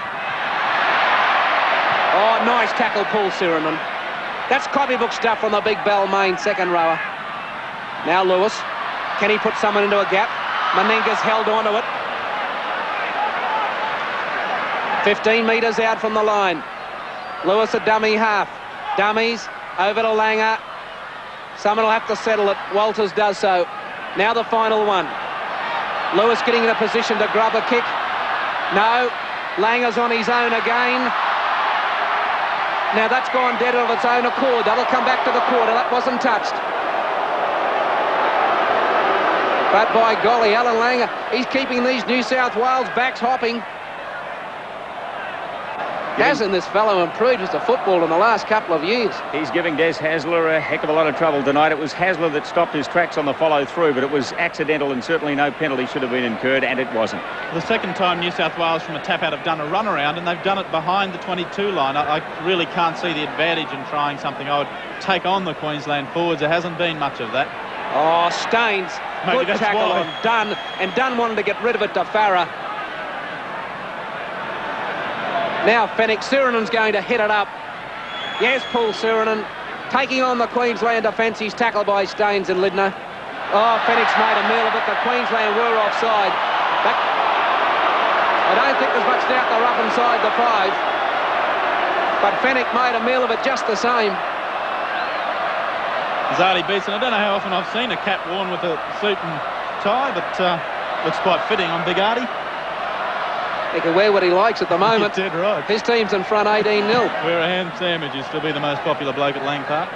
Oh, nice tackle pull, Sirenen. That's copybook stuff from the big Balmain second rower. Now Lewis. Can he put someone into a gap? Meninga's held onto it. 15 metres out from the line. Lewis a dummy half. Dummies over to Langer. Someone will have to settle it. Walters does so. Now the final one. Lewis getting in a position to grab a kick. No. Langer's on his own again. Now that's gone dead of its own accord. That'll come back to the quarter. That wasn't touched. But by golly, Alan Langer, he's keeping these New South Wales backs hopping. Hasn't this fellow improved with the football in the last couple of years? He's giving Des Hasler a heck of a lot of trouble tonight. It was Hasler that stopped his tracks on the follow-through, but it was accidental and certainly no penalty should have been incurred, and it wasn't. The second time New South Wales from a tap-out have done a run-around, and they've done it behind the 22 line. I really can't see the advantage in trying something. I would take on the Queensland forwards. There hasn't been much of that. Oh, Staines, Maybe good tackle on Dunn, and Dunn wanted to get rid of it to Farah. Now Fenwick, Sirenen's going to hit it up. Yes, Paul Sirenen taking on the Queensland defence. He's tackled by Staines and Lindner. Oh, Fenwick's made a meal of it. The Queensland were offside. But I don't think there's much doubt they're up inside the 5. But Fenwick made a meal of it just the same. Zali Beeson, I don't know how often I've seen a cap worn with a suit and tie, but looks quite fitting on Big Artie. He can wear what he likes at the moment. You're dead right. His team's in front 18-0. Wear a ham sandwich, he'll still be the most popular bloke at Lang Park.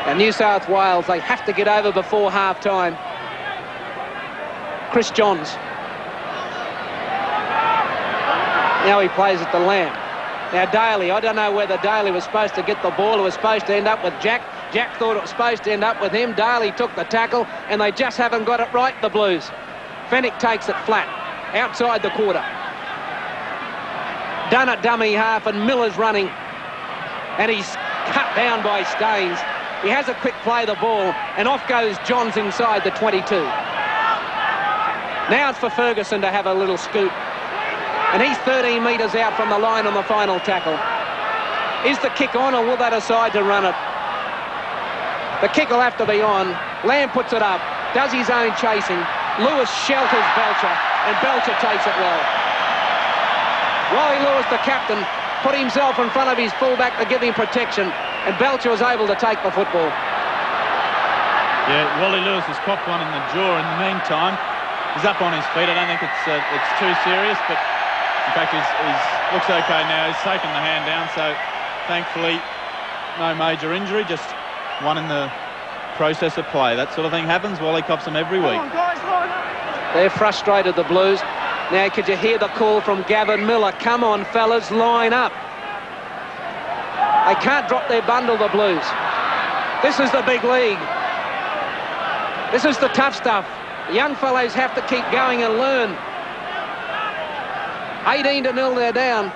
And New South Wales, they have to get over before half-time. Chris Johns. Now he plays at the Lamb. Now Daly, I don't know whether Daly was supposed to get the ball or was supposed to end up with Jack. Jack thought it was supposed to end up with him. Daly took the tackle, and they just haven't got it right, the Blues. Fenwick takes it flat, outside the quarter. Done at dummy half, and Miller's running. And he's cut down by Staines. He has a quick play the ball, and off goes Johns inside the 22. Now it's for Ferguson to have a little scoop. And he's 13 metres out from the line on the final tackle. Is the kick on, or will they decide to run it? The kick will have to be on. Lamb puts it up, does his own chasing. Lewis shelters Belcher, and Belcher takes it well. Wally Lewis, the captain, put himself in front of his fullback to give him protection, and Belcher was able to take the football. Yeah, Wally Lewis has copped one in the jaw in the meantime. He's up on his feet. I don't think it's too serious, but in fact, he looks okay now. He's taken the hand down, so thankfully no major injury, just one in the process of play. That sort of thing happens. Wally cops them every week. They're frustrated, the Blues. Now, could you hear the call from Gavin Miller? Come on, fellas, line up. They can't drop their bundle, the Blues. This is the big league. This is the tough stuff. The young fellows have to keep going and learn. 18-0, they're down.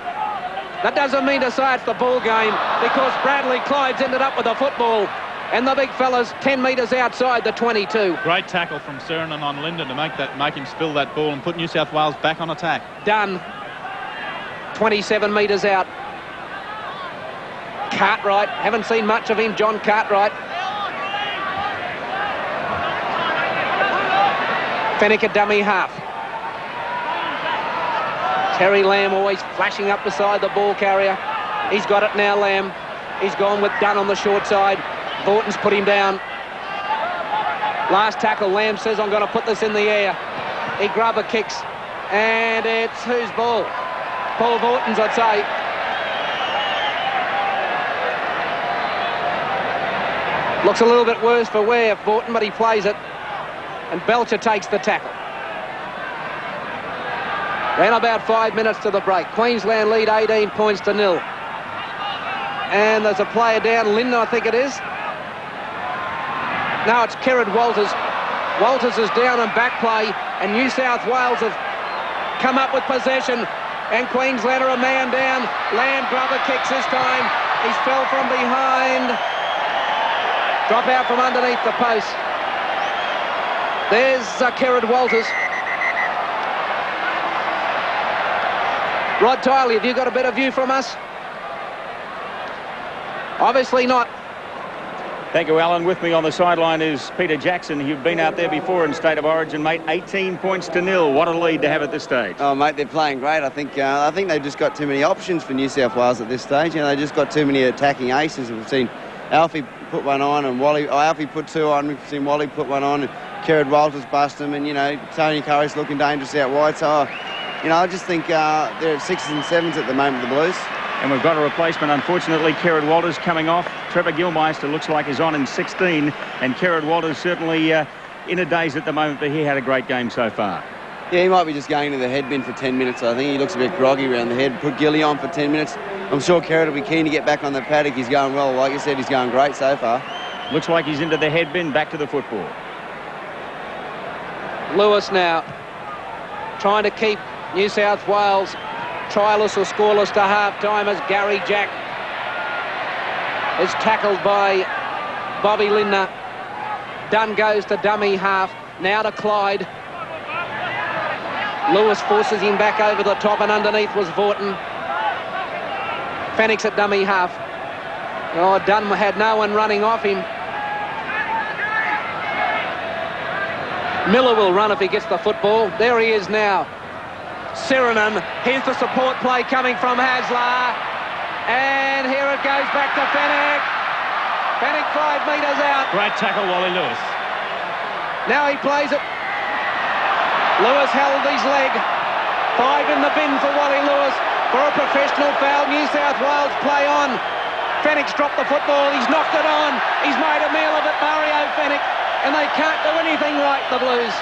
That doesn't mean to say it's the ball game, because Bradley Clyde's ended up with the football, and the big fella's 10 metres outside the 22. Great tackle from Sirenen on Linden to make him spill that ball and put New South Wales back on attack. Done. 27 metres out. Cartwright, haven't seen much of him, John Cartwright. Fenwick at dummy half. Terry Lamb always flashing up beside the ball carrier. He's got it now, Lamb. He's gone with Dunn on the short side. Thornton's put him down. Last tackle, Lamb says, I'm going to put this in the air. He grubber kicks, and it's whose ball? Paul Thornton's, I'd say. Looks a little bit worse for wear, Thornton, but he plays it. And Belcher takes the tackle. Ran about 5 minutes to the break. Queensland lead 18 points to 0. And there's a player down, Linden, I think it is. Now it's Kerrod Walters. Walters is down in back play, and New South Wales have come up with possession. And Queensland are a man down. Lamb grubber kicks this time. He's fell from behind. Drop out from underneath the post. There's Kerrod Walters. Rod Tiley, have you got a better view from us? Obviously not. Thank you, Alan. With me on the sideline is Peter Jackson. You've been out there before in State of Origin, mate. 18 points to 0. What a lead to have at this stage. Oh, mate, they're playing great. I think they've just got too many options for New South Wales at this stage. You know, they just got too many attacking aces. We've seen Alfie put one on, and Alfie put two on. We've seen Wally put one on, and Kerrod Walters bust him, and, you know, Tony Curry's looking dangerous out wide. So, you know, I just think they're at 6s and 7s at the moment, the Blues. And we've got a replacement, unfortunately. Kerrod Walters coming off. Trevor Gilmeister looks like he's on in 16, and Kerrod Walters certainly in a daze at the moment, but he had a great game so far. Yeah, he might be just going to the head bin for 10 minutes. I think he looks a bit groggy around the head. Put Gilly on for 10 minutes. I'm sure Kerrod will be keen to get back on the paddock. He's going well. Like you said, he's going great so far. Looks like he's into the head bin, back to the football. Lewis now trying to keep New South Wales trialless or scoreless to half-time as Gary Jack is tackled by Bobby Lindner. Dunn goes to dummy half. Now to Clyde. Lewis forces him back over the top, and underneath was Vaughton. Fenix at dummy half. Oh, Dunn had no one running off him. Miller will run if he gets the football. There he is now. Sirenen. Here's the support play coming from Hasler. And here it goes back to Fenech. Fenech 5 metres out. Great tackle, Wally Lewis. Now he plays it. Lewis held his leg. 5 in the bin for Wally Lewis for a professional foul. New South Wales play on. Fenech dropped the football. He's knocked it on. He's made a meal of it, Mario Fenech. And they can't do anything right, the Blues.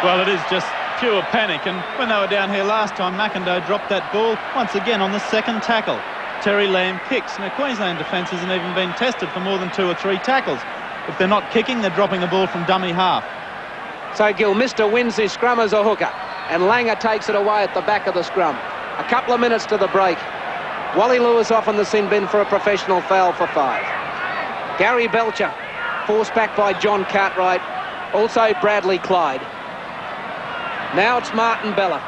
Well, it is just pure panic, and when they were down here last time, McIndoe dropped that ball once again on the second tackle. Terry Lamb kicks. Now, Queensland defence hasn't even been tested for more than 2 or 3 tackles. If they're not kicking, they're dropping the ball from dummy half. So Gilmister wins his scrum as a hooker, and Langer takes it away at the back of the scrum. A couple of minutes to the break. Wally Lewis off in the sin bin for a professional foul for 5. Gary Belcher forced back by John Cartwright. Also Bradley Clyde. Now it's Martin Bella.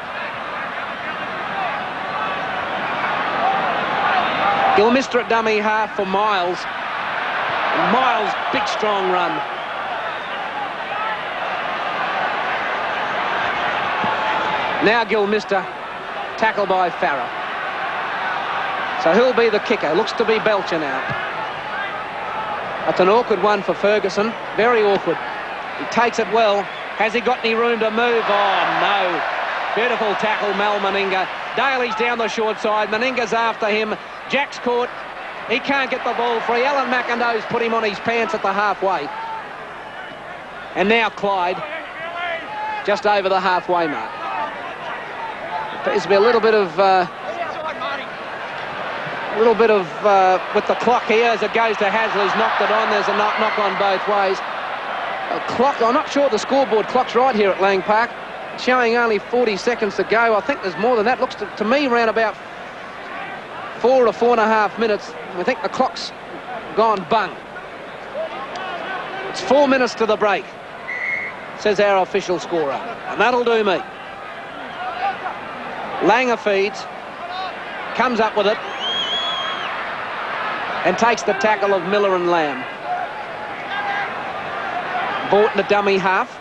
Gilmister at dummy half for Miles. Miles, big strong run. Now Gilmister, tackled by Farrell. So who'll be the kicker? Looks to be Belcher now. That's an awkward one for Ferguson. Very awkward. He takes it well. Has he got any room to move? Oh, no. Beautiful tackle, Mal Meninga. Daly's down the short side. Meninga's after him. Jack's caught. He can't get the ball free. Alan McIndoe's put him on his pants at the halfway. And now Clyde, just over the halfway mark. Appears to be a little bit of with the clock here as it goes to Hasler. He's knocked it on. There's a knock on both ways. Clock, I'm not sure the scoreboard clock's right here at Lang Park. It's showing only 40 seconds to go. I think there's more than that. Looks to me around about 4 or 4.5 minutes. I think the clock's gone bung. It's 4 minutes to the break, says our official scorer. And that'll do me. Langer feeds, comes up with it, and takes the tackle of Miller and Lamb. Vaughton a dummy half.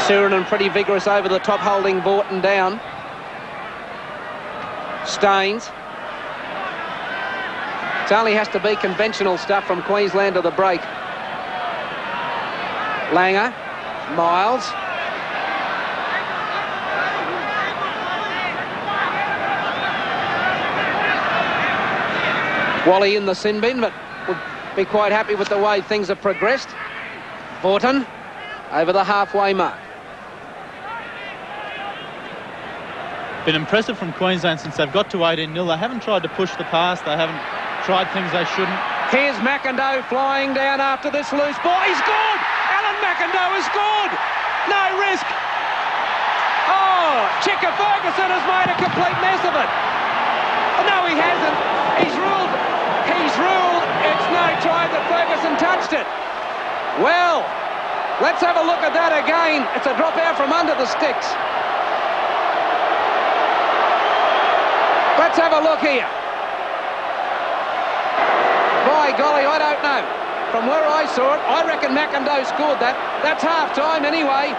Sirenen pretty vigorous over the top, holding Vaughton down. Staines. It only has to be conventional stuff from Queensland to the break. Langer, Miles. Wally in the sin bin, but would be quite happy with the way things have progressed. Vaughton over the halfway mark. Been impressive from Queensland since they've got to 18-0. They haven't tried to push the pass. They haven't tried things they shouldn't. Here's McIndoe flying down after this loose ball. He scored! Alan McIndoe has scored! No risk. Oh, Chicker Ferguson has made a complete mess of it. No, he hasn't. He's ruled it's no try that Ferguson touched it. Well, let's have a look at that again. It's a drop out from under the sticks. Let's have a look here. By golly, I don't know. From where I saw it, I reckon McIndoe scored that. That's half-time anyway.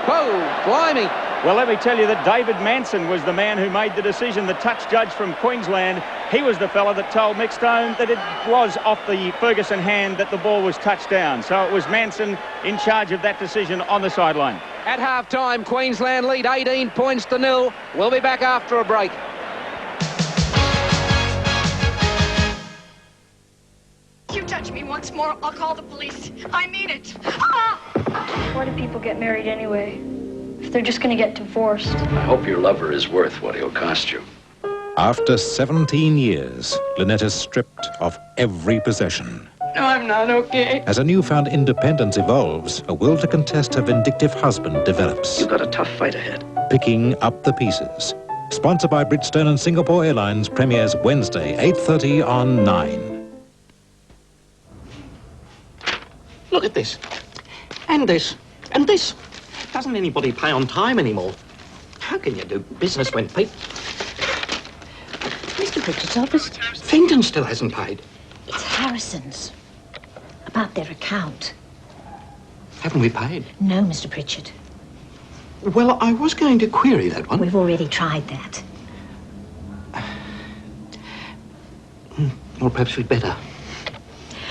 Whoa, blimey. Well, let me tell you that David Manson was the man who made the decision. The touch judge from Queensland, he was the fella that told Mick Stone that it was off the Ferguson hand that the ball was touched down. So it was Manson in charge of that decision on the sideline. At half-time, Queensland lead 18 points to 0. We'll be back after a break. If you touch me once more, I'll call the police. I mean it. Ah! Why do people get married anyway? If they're just going to get divorced. I hope your lover is worth what he'll cost you. After 17 years, Lynette is stripped of every possession. No, I'm not okay. As a newfound independence evolves, a will to contest her vindictive husband develops. You've got a tough fight ahead. Picking up the pieces. Sponsored by Bridgestone and Singapore Airlines, premieres Wednesday, 8:30 on 9. Look at this. And this. And this. Doesn't anybody pay on time anymore? How can you do business when people... Mr. Pritchard's office? Fenton still hasn't paid. It's Harrison's. About their account. Haven't we paid? No, Mr. Pritchard. Well, I was going to query that one. We've already tried that. Or perhaps we'd better.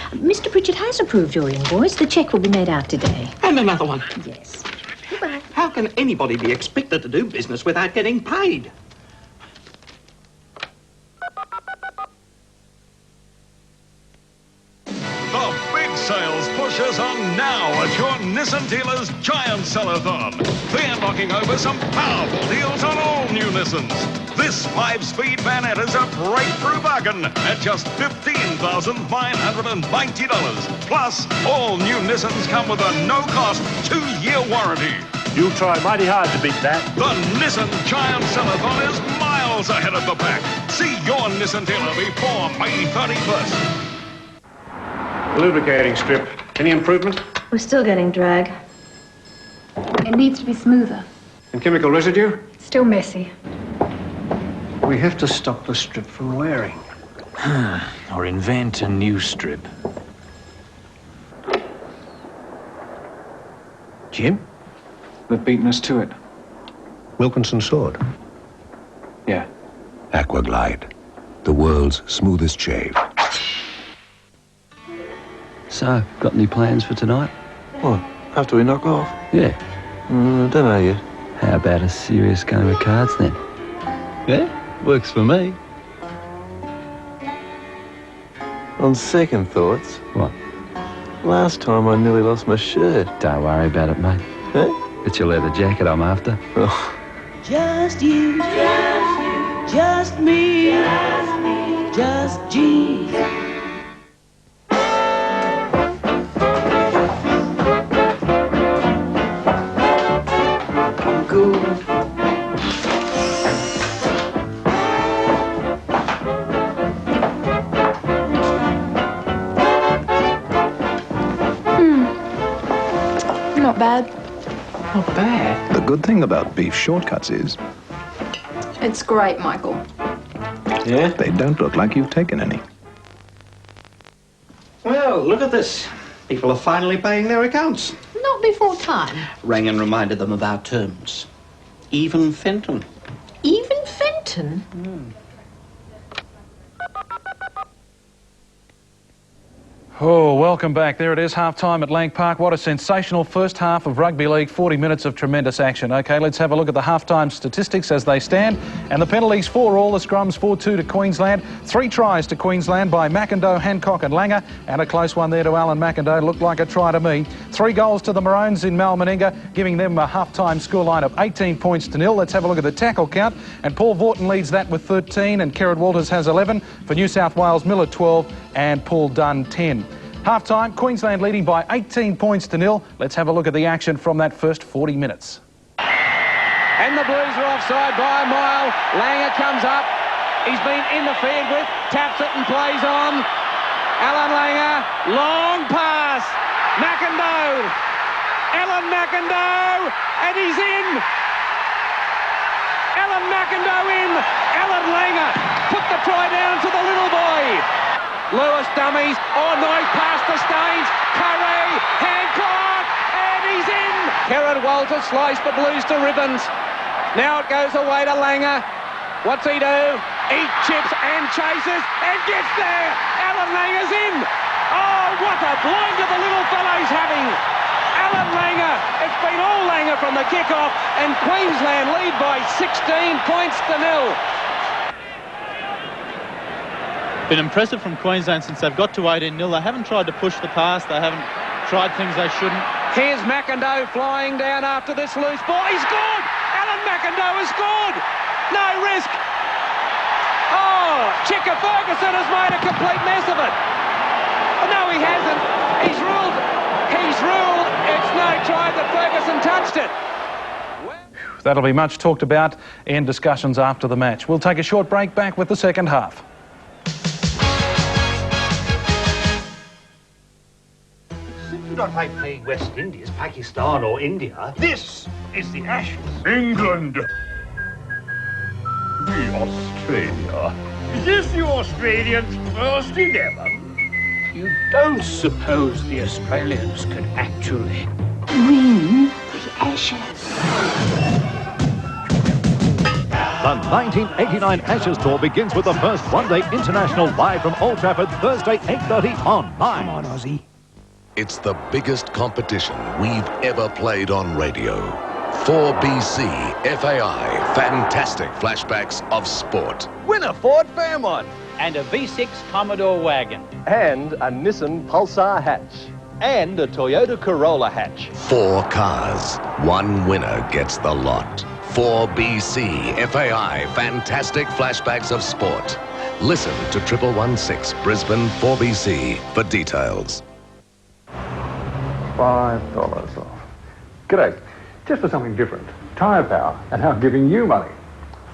Mr. Pritchard has approved your invoice. The cheque will be made out today. And another one. Yes. Goodbye. How can anybody be expected to do business without getting paid? The big sales pushers are now at your Nissan dealer's Giant Sellathon. They're knocking over some powerful deals on all new Nissans. This 5-speed Vanettas a breakthrough bargain at just $15,990. Plus, all new Nissans come with a no-cost 2-year warranty. You'll try mighty hard to beat that. The Nissan Giant Sellathon is miles ahead of the pack. See your Nissan dealer before May 31st. Lubricating strip. Any improvement? We're still getting drag. It needs to be smoother. And chemical residue? Still messy. We have to stop the strip from wearing. Or invent a new strip. Jim? They've beaten us to it. Wilkinson sword. Yeah. Aquaglide, the world's smoothest shave. So, got any plans for tonight? What? After we knock off? Yeah. I don't know yet. How about a serious game of cards then? Yeah, works for me. On second thoughts... What? Last time I nearly lost my shirt. Don't worry about it, mate. Eh? It's your leather jacket I'm after. Oh. Just you, just me, just G. Not bad. Not bad. The good thing about beef shortcuts is It's great, Michael. Yeah? they don't look like you've taken any. Well, look at this. People are finally paying their accounts. Not before time. Rang and reminded them of our terms. Even Fenton. Even Fenton? Oh, welcome back. There it is, half-time at Lang Park. What a sensational first half of rugby league. 40 minutes of tremendous action. OK, let's have a look at the half-time statistics as they stand. And the penalties 4-all, the scrums 4-2 to Queensland. 3 tries to Queensland by McIndoe, Hancock and Langer. And a close one there to Alan McIndoe. Looked like a try to me. 3 goals to the Maroons in Mal Meninga, giving them a half-time scoreline of 18 points to 0. Let's have a look at the tackle count. And Paul Vaughton leads that with 13 and Kerrod Walters has 11. For New South Wales, Miller 12 and Paul Dunn 10. Half-time, Queensland leading by 18 points to 0. Let's have a look at the action from that first 40 minutes. And the Blues are offside by a mile. Langer comes up. He's been interfered with. Taps it and plays on. Alan Langer. Long pass. McIndoe. Alan McIndoe. And he's in. Alan McIndoe in. Alan Langer put the try down to the little boy. Lewis dummies. Oh, nice pass to Staines. Curry. Hancock. And he's in. Kerrod Walters sliced the Blues to ribbons. Now it goes away to Langer. What's he do? He chips and chases and gets there. Alan Langer's in. Oh, what a blind of the little fellow he's having. Alan Langer. It's been all Langer from the kick-off, and Queensland lead by 16 points to 0. Been impressive from Queensland since they've got to 18-0. They haven't tried to push the pass. They haven't tried things they shouldn't. Here's McIndoe flying down after this loose ball. He scored! Alan McIndoe has scored! No risk. Oh, Chicker Ferguson has made a complete mess of it. No, he hasn't. He's ruled. It's no try that Ferguson touched it. That'll be much talked about in discussions after the match. We'll take a short break, back with the second half. Do not like playing West Indies, Pakistan or India. This is the Ashes. England. The Australia. Is this the Australians' first 11? You don't suppose the Australians could actually Win the Ashes. The 1989 Ashes Tour begins with the first one-day international live from Old Trafford Thursday 8:30 on 9. Come on, Aussie. It's the biggest competition we've ever played on radio. 4BC FAI, fantastic flashbacks of sport. Win a Ford Fairmont. And a V6 Commodore wagon. And a Nissan Pulsar hatch. And a Toyota Corolla hatch. 4 cars, 1 winner gets the lot. 4BC FAI, fantastic flashbacks of sport. Listen to 1116 Brisbane 4BC for details. $5 off. G'day. Just for something different. Tyre Power are now giving you money.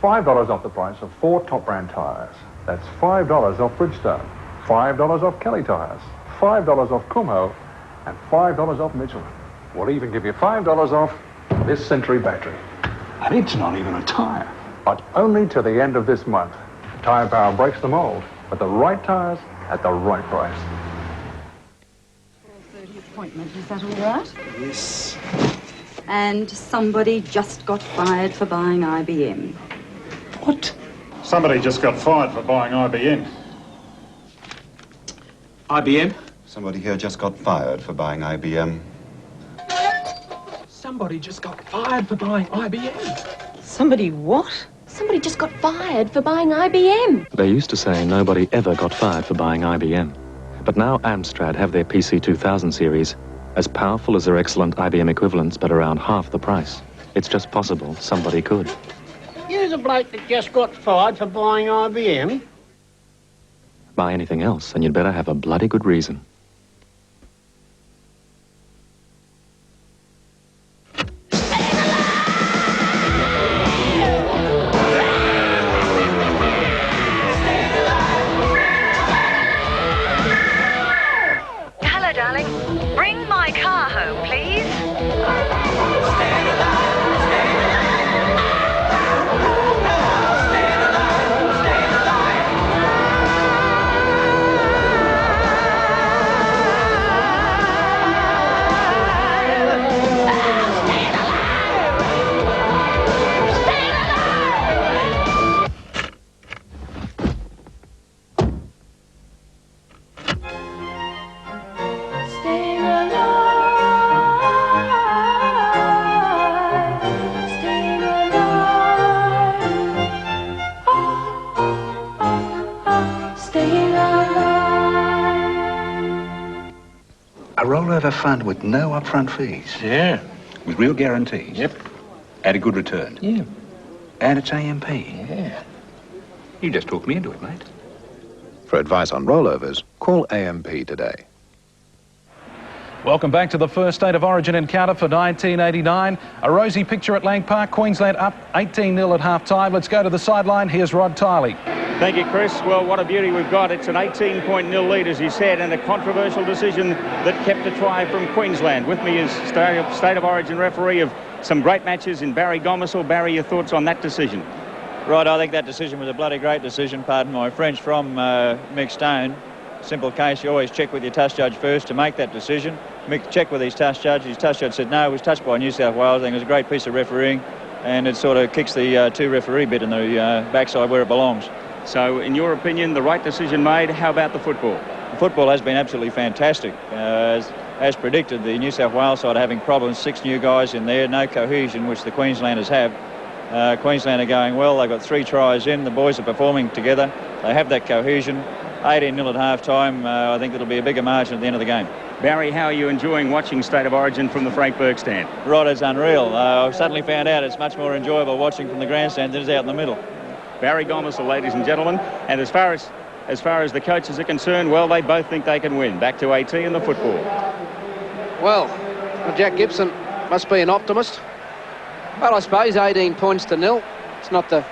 $5 off the price of 4 top brand tyres. That's $5 off Bridgestone, $5 off Kelly tyres, $5 off Kumho, and $5 off Michelin. We'll even give you $5 off this Century battery. And it's not even a tyre, but only to the end of this month. Tyre Power breaks the mold with the right tyres at the right price. 4:30 appointment, is that all right? Yes. And somebody just got fired for buying IBM. What? Somebody just got fired for buying IBM. IBM? Somebody here just got fired for buying IBM. Somebody just got fired for buying IBM. Somebody what? Somebody just got fired for buying IBM. They used to say nobody ever got fired for buying IBM. But now Amstrad have their PC 2000 series, as powerful as their excellent IBM equivalents, but around half the price. It's just possible somebody could. You're the bloke that just got fired for buying IBM? Buy anything else, and you'd better have a bloody good reason. Hello, darling. Bring my car home, please. A rollover fund with no upfront fees. Yeah. With real guarantees. Yep. And a good return. Yeah. And it's AMP. Yeah. You just talked me into it, mate. For advice on rollovers, call AMP today. Welcome back to the first State of Origin encounter for 1989. A rosy picture at Lang Park. Queensland up 18-0 at half-time. Let's go to the sideline. Here's Rod Tiley. Thank you, Chris. Well, what a beauty we've got. It's an 18-point-0 lead, as you said, and a controversial decision that kept a try from Queensland. With me is State of Origin referee of some great matches in Barry Gomersall. Barry, your thoughts on that decision? Right, I think that decision was a bloody great decision, pardon my French, from Mick Stone. Simple case, you always check with your touch judge first to make that decision. Mick checked with his touch judge. His touch judge said no, it was touched by New South Wales. I think it was a great piece of refereeing. and it sort of kicks the two referee bit in the backside where it belongs. So, in your opinion, the right decision made. How about the football? The football has been absolutely fantastic. As predicted, the New South Wales side are having problems. 6 new guys in there, no cohesion, which the Queenslanders have. Queensland are going well. They've got 3 tries in. The boys are performing together. They have that cohesion. 18-0 at half-time. I think it'll be a bigger margin at the end of the game. Barry, how are you enjoying watching State of Origin from the Frank Burke stand? Right, it's unreal. I've suddenly found out it's much more enjoyable watching from the grandstand than it is out in the middle. Barry Gomes, ladies and gentlemen. And as far as the coaches are concerned, well, they both think they can win. Back to AT and the football. Well, Jack Gibson must be an optimist. Well, I suppose 18 points to 0. It's not the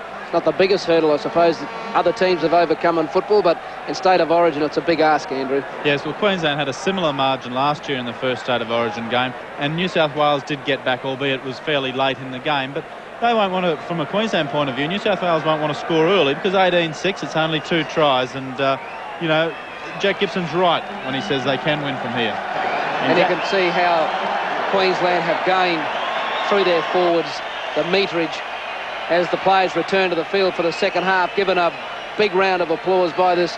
biggest hurdle, I suppose, that other teams have overcome in football, but in State of Origin, it's a big ask, Andrew. Yes, well, Queensland had a similar margin last year in the first State of Origin game, and New South Wales did get back, albeit it was fairly late in the game, but they won't want to, from a Queensland point of view, New South Wales won't want to score early because 18-6, it's only 2 tries, and, you know, Jack Gibson's right when he says they can win from here. And you can see how Queensland have gained through their forwards the meterage as the players return to the field for the second half, given a big round of applause by this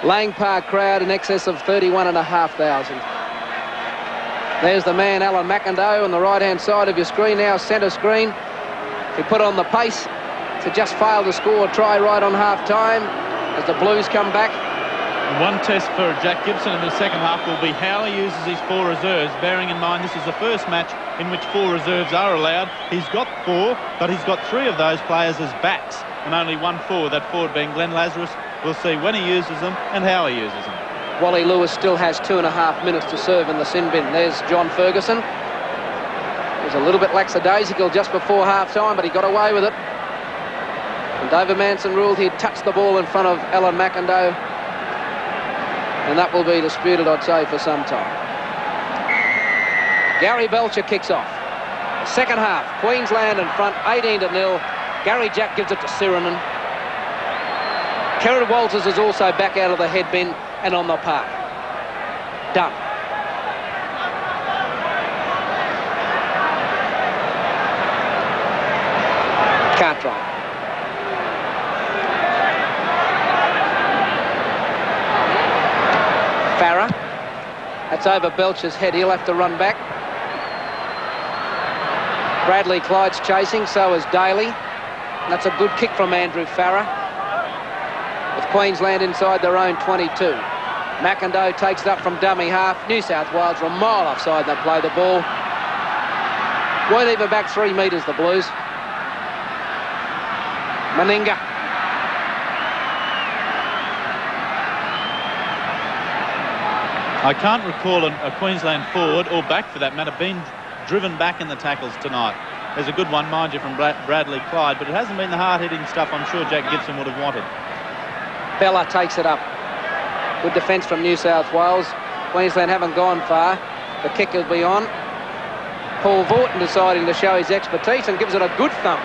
Lang Park crowd in excess of 31,500. There's the man, Alan McIndoe, on the right-hand side of your screen now, centre screen. He put on the pace to just fail to score a try right on half-time as the Blues come back. One test for Jack Gibson in the second half will be how he uses his 4 reserves, bearing in mind this is the first match in which 4 reserves are allowed. He's got 4, but he's got 3 of those players as backs and only 1 forward, that forward being Glenn Lazarus. We'll see when he uses them and how he uses them. Wally Lewis still has 2.5 minutes to serve in the sin bin. There's John Ferguson. He was a little bit lackadaisical just before half-time, but he got away with it. And David Manson ruled he'd touched the ball in front of Alan McIndoe, and that will be disputed, I'd say, for some time. Gary Belcher kicks off. Second half, Queensland in front, 18-0. Gary Jack gives it to Sirinen. Kerrod Walters is also back out of the head bin and on the park. Done. Cartwright. Farah. That's over Belcher's head. He'll have to run back. Bradley Clyde's chasing, so is Daly. And that's a good kick from Andrew Farah. With Queensland inside their own 22. McIndoe takes it up from dummy half. New South Wales are a mile offside. They play the ball. Won't even back 3 metres, the Blues. Meninga. I can't recall a Queensland forward, or back for that matter, being driven back in the tackles tonight. There's a good one, mind you, from Bradley Clyde, but it hasn't been the hard-hitting stuff I'm sure Jack Gibson would have wanted. Bella takes it up. Good defence from New South Wales. Queensland haven't gone far. The kick will be on. Paul Vaughton deciding to show his expertise and gives it a good thump.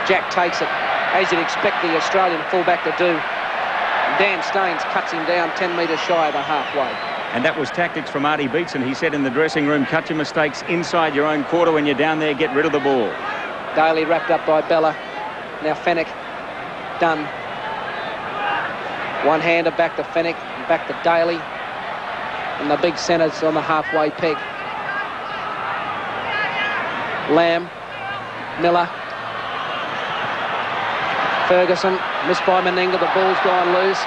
Jack takes it, as you'd expect the Australian fullback to do. Dan Staines cuts him down 10 metres shy of the halfway. And that was tactics from Artie Beetson. He said in the dressing room, cut your mistakes inside your own quarter. When you're down there, get rid of the ball. Daly wrapped up by Bella. Now Fennick done. One-hander back to Fennick, and back to Daly. And the big centre's on the halfway peg. Lamb, Miller, Ferguson, missed by Meninga, the ball's gone loose.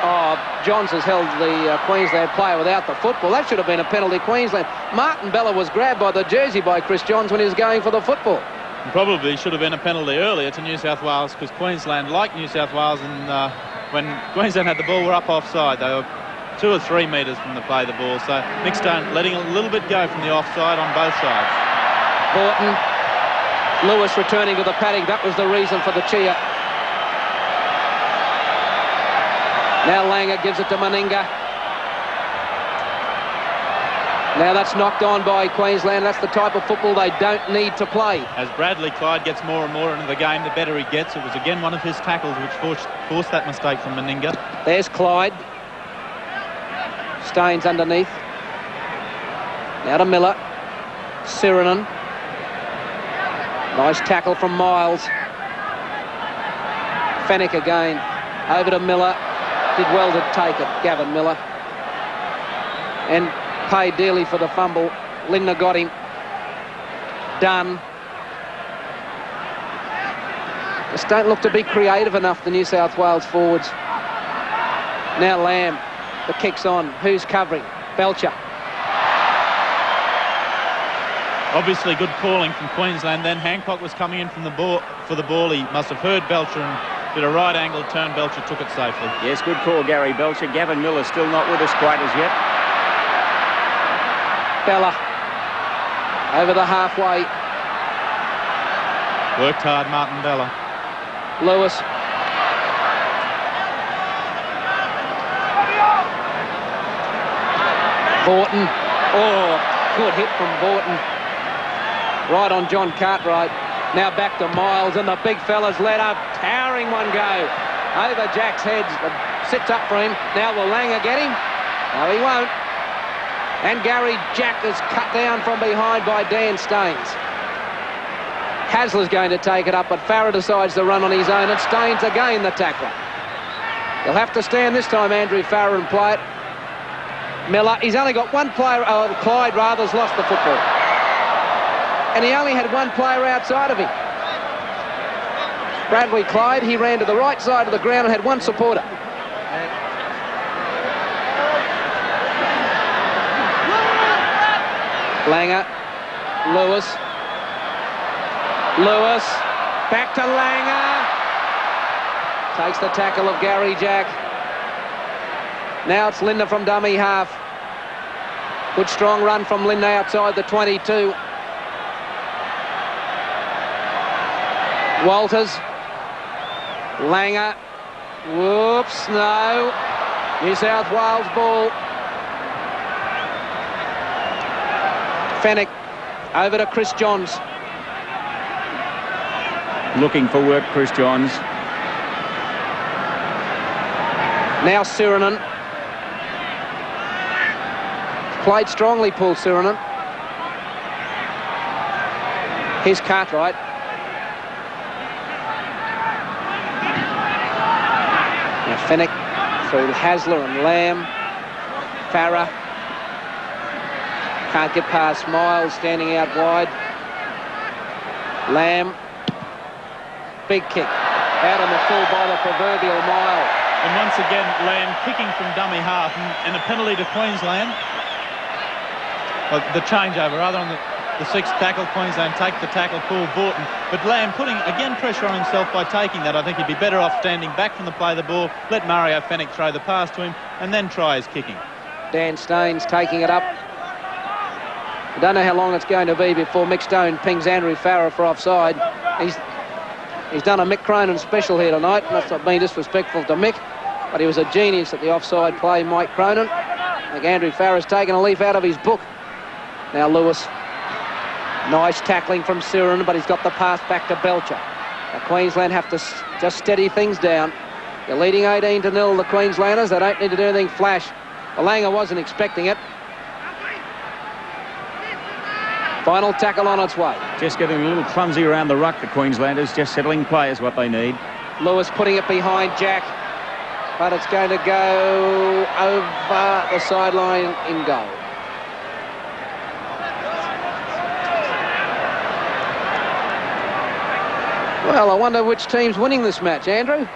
Oh, Johns has held the Queensland player without the football. That should have been a penalty, Queensland. Martin Bella was grabbed by the jersey by Chris Johns when he was going for the football. Probably should have been a penalty earlier to New South Wales, because Queensland, like New South Wales, and when Queensland had the ball, were up offside. They were 2 or 3 metres from the play of the ball. So Mick Stone letting a little bit go from the offside on both sides. Horton, Lewis returning to the paddock. That was the reason for the cheer. Now Langer gives it to Meninga. Now that's knocked on by Queensland. That's the type of football they don't need to play. As Bradley Clyde gets more and more into the game, the better he gets. It was again one of his tackles which forced that mistake from Meninga. There's Clyde. Staines underneath. Now to Miller. Sirinen. Nice tackle from Miles. Fennick again. Over to Miller. Did well to take it, Gavin Miller. And paid dearly for the fumble. Lindner got him. Dunn. Just don't look to be creative enough, the New South Wales forwards. Now Lamb. The kick's on. Who's covering? Belcher. Obviously good calling from Queensland. Then Hancock was coming in from the ball for the ball. He must have heard Belcher and did a right angle turn. Belcher took it safely. Yes, good call, Gary Belcher. Gavin Miller still not with us quite as yet. Bella. Over the halfway. Worked hard, Martin Bella. Lewis. Vaughton. Oh, good hit from Vaughton. Right on John Cartwright. Now back to Miles, and the big fella's let up. Towering one go. Over Jack's head. Sits up for him. Now will Langer get him? No, he won't. And Gary Jack is cut down from behind by Dan Staines. Hasler's going to take it up, but Farah decides to run on his own, and Staines again the tackler. He'll have to stand this time, Andrew Farah, and play it. Miller, he's only got one player, Clyde rather's lost the football. And he only had one player outside of him. Bradley Clyde, he ran to the right side of the ground and had one supporter. Langer, Lewis, back to Langer. Takes the tackle of Gary Jack. Now it's Lindner from dummy half. Good strong run from Lindner outside the 22. Walters. Langer. Whoops, no. New South Wales ball. Fennick. Over to Chris Johns. Looking for work, Chris Johns. Now Sirinen. Played strongly, Paul Sirinen. Here's Cartwright. Now Fennick through Hasler and Lamb. Farah. Can't get past Miles, standing out wide. Lamb. Big kick. Out on the full by the proverbial mile. And once again, Lamb kicking from dummy half, and a penalty to Queensland. Well, the changeover, rather on the sixth tackle, Queensland take the tackle, Paul Vaughton. But Lamb putting, again, pressure on himself by taking that. I think he'd be better off standing back from the play of the ball, let Mario Fennick throw the pass to him, and then try his kicking. Dan Staines taking it up. I don't know how long it's going to be before Mick Stone pings Andrew Farah for offside. He's done a Mick Cronin special here tonight. That's not being disrespectful to Mick, but he was a genius at the offside play, Mike Cronin. I think Andrew Farah's taken a leaf out of his book. Now Lewis. Nice tackling from Siren, but he's got the pass back to Belcher. The Queensland have to just steady things down. They're leading 18-0, the Queenslanders. They don't need to do anything flash. Langer wasn't expecting it. Final tackle on its way. Just getting a little clumsy around the ruck, the Queenslanders. Just settling play is what they need. Lewis putting it behind Jack, but it's going to go over the sideline in goal. Well, I wonder which team's winning this match, Andrew.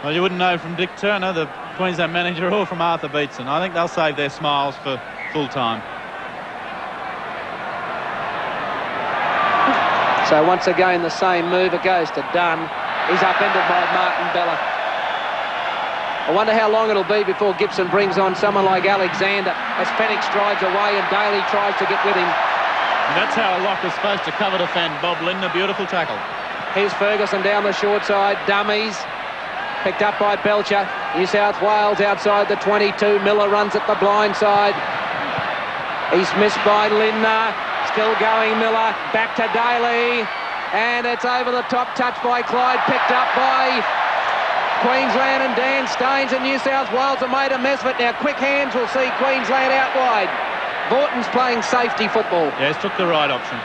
Well, you wouldn't know from Dick Turner, the Queensland manager, or from Arthur Beetson. I think they'll save their smiles for full time. So once again, the same move. It goes to Dunn. He's upended by Martin Bella. I wonder how long it'll be before Gibson brings on someone like Alexander as Fennick strides away and Daly tries to get with him. And that's how a lock is supposed to cover defend. Bob Lindner, beautiful tackle. Here's Ferguson down the short side. Dummies. Picked up by Belcher. New South Wales outside the 22. Miller runs at the blind side. He's missed by Lindner. Still going Miller. Back to Daly. And it's over the top. Touch by Clyde. Picked up by Queensland, and Dan Staines, and New South Wales have made a mess of it. Now quick hands will see Queensland out wide. Vaughton's playing safety football. Yes, took the right option.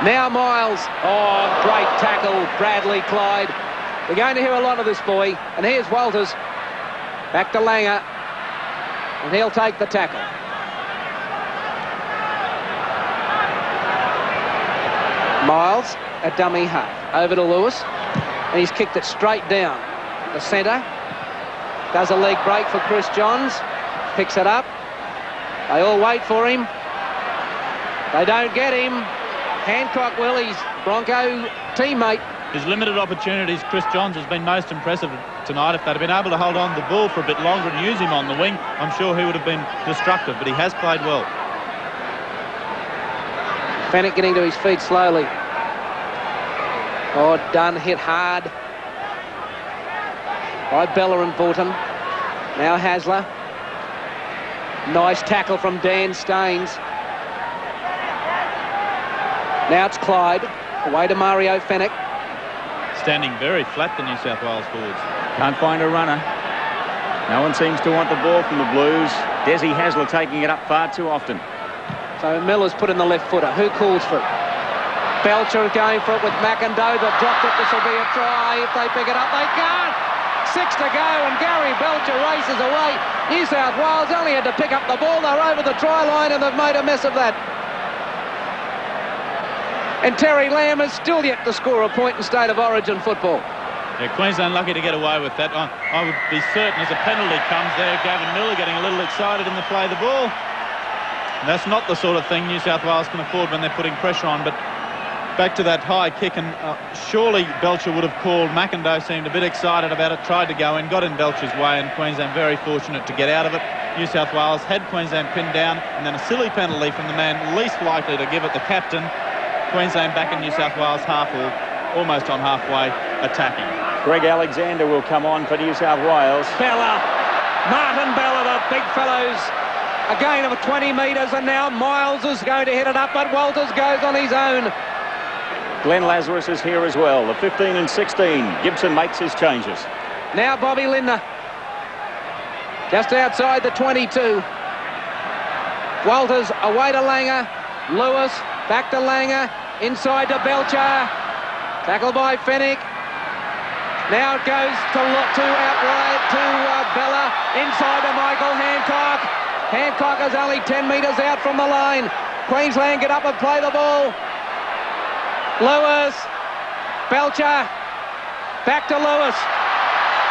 Now Miles. Oh, great tackle, Bradley Clyde. We're going to hear a lot of this boy. And here's Walters. Back to Langer. And he'll take the tackle. Miles, a dummy half. Over to Lewis. And he's kicked it straight down. The centre. Does a leg break for Chris Johns. Picks it up. They all wait for him. They don't get him. Hancock will, his Bronco teammate. His limited opportunities, Chris Johns has been most impressive tonight. If they'd have been able to hold on to the ball for a bit longer and use him on the wing, I'm sure he would have been destructive, but he has played well. Fennick getting to his feet slowly. Oh, Dunn hit hard by Bella and Borton. Now Hasler. Nice tackle from Dan Staines. Now it's Clyde. Away to Mario Fennick. Standing very flat, the New South Wales forwards. Can't find a runner. No one seems to want the ball from the Blues. Desi Hasler taking it up far too often. So Miller's put in the left footer. Who calls for it? Belcher going for it with McIndoe. They've dropped it. This will be a try. If they pick it up, they can't. 6 to go, and Gary Belcher races away. New South Wales only had to pick up the ball. They're over the try line, and they've made a mess of that. And Terry Lamb is still yet to score a point in State of Origin football. Yeah, Queensland lucky to get away with that. I would be certain as a penalty comes there, Gavin Miller getting a little excited in the play of the ball. And that's not the sort of thing New South Wales can afford when they're putting pressure on. But back to that high kick, and surely Belcher would have called. McIndoe seemed a bit excited about it, tried to go in, got in Belcher's way, and Queensland very fortunate to get out of it. New South Wales had Queensland pinned down, and then a silly penalty from the man least likely to give it, the captain. Queensland back in New South Wales half, or almost on halfway, attacking. Greg Alexander will come on for New South Wales. Bella, Martin Bella, the big fellows. A gain of 20 metres, and now Miles is going to hit it up, but Walters goes on his own. Glenn Lazarus is here as well, the 15 and 16. Gibson makes his changes. Now Bobby Lindner, just outside the 22. Walters away to Langer. Lewis back to Langer, inside to Belcher. Tackled by Fennick. Now it goes to outright to Bella, inside to Michael Hancock. Hancock is only 10 metres out from the line. Queensland get up and play the ball. Lewis, Belcher, back to Lewis,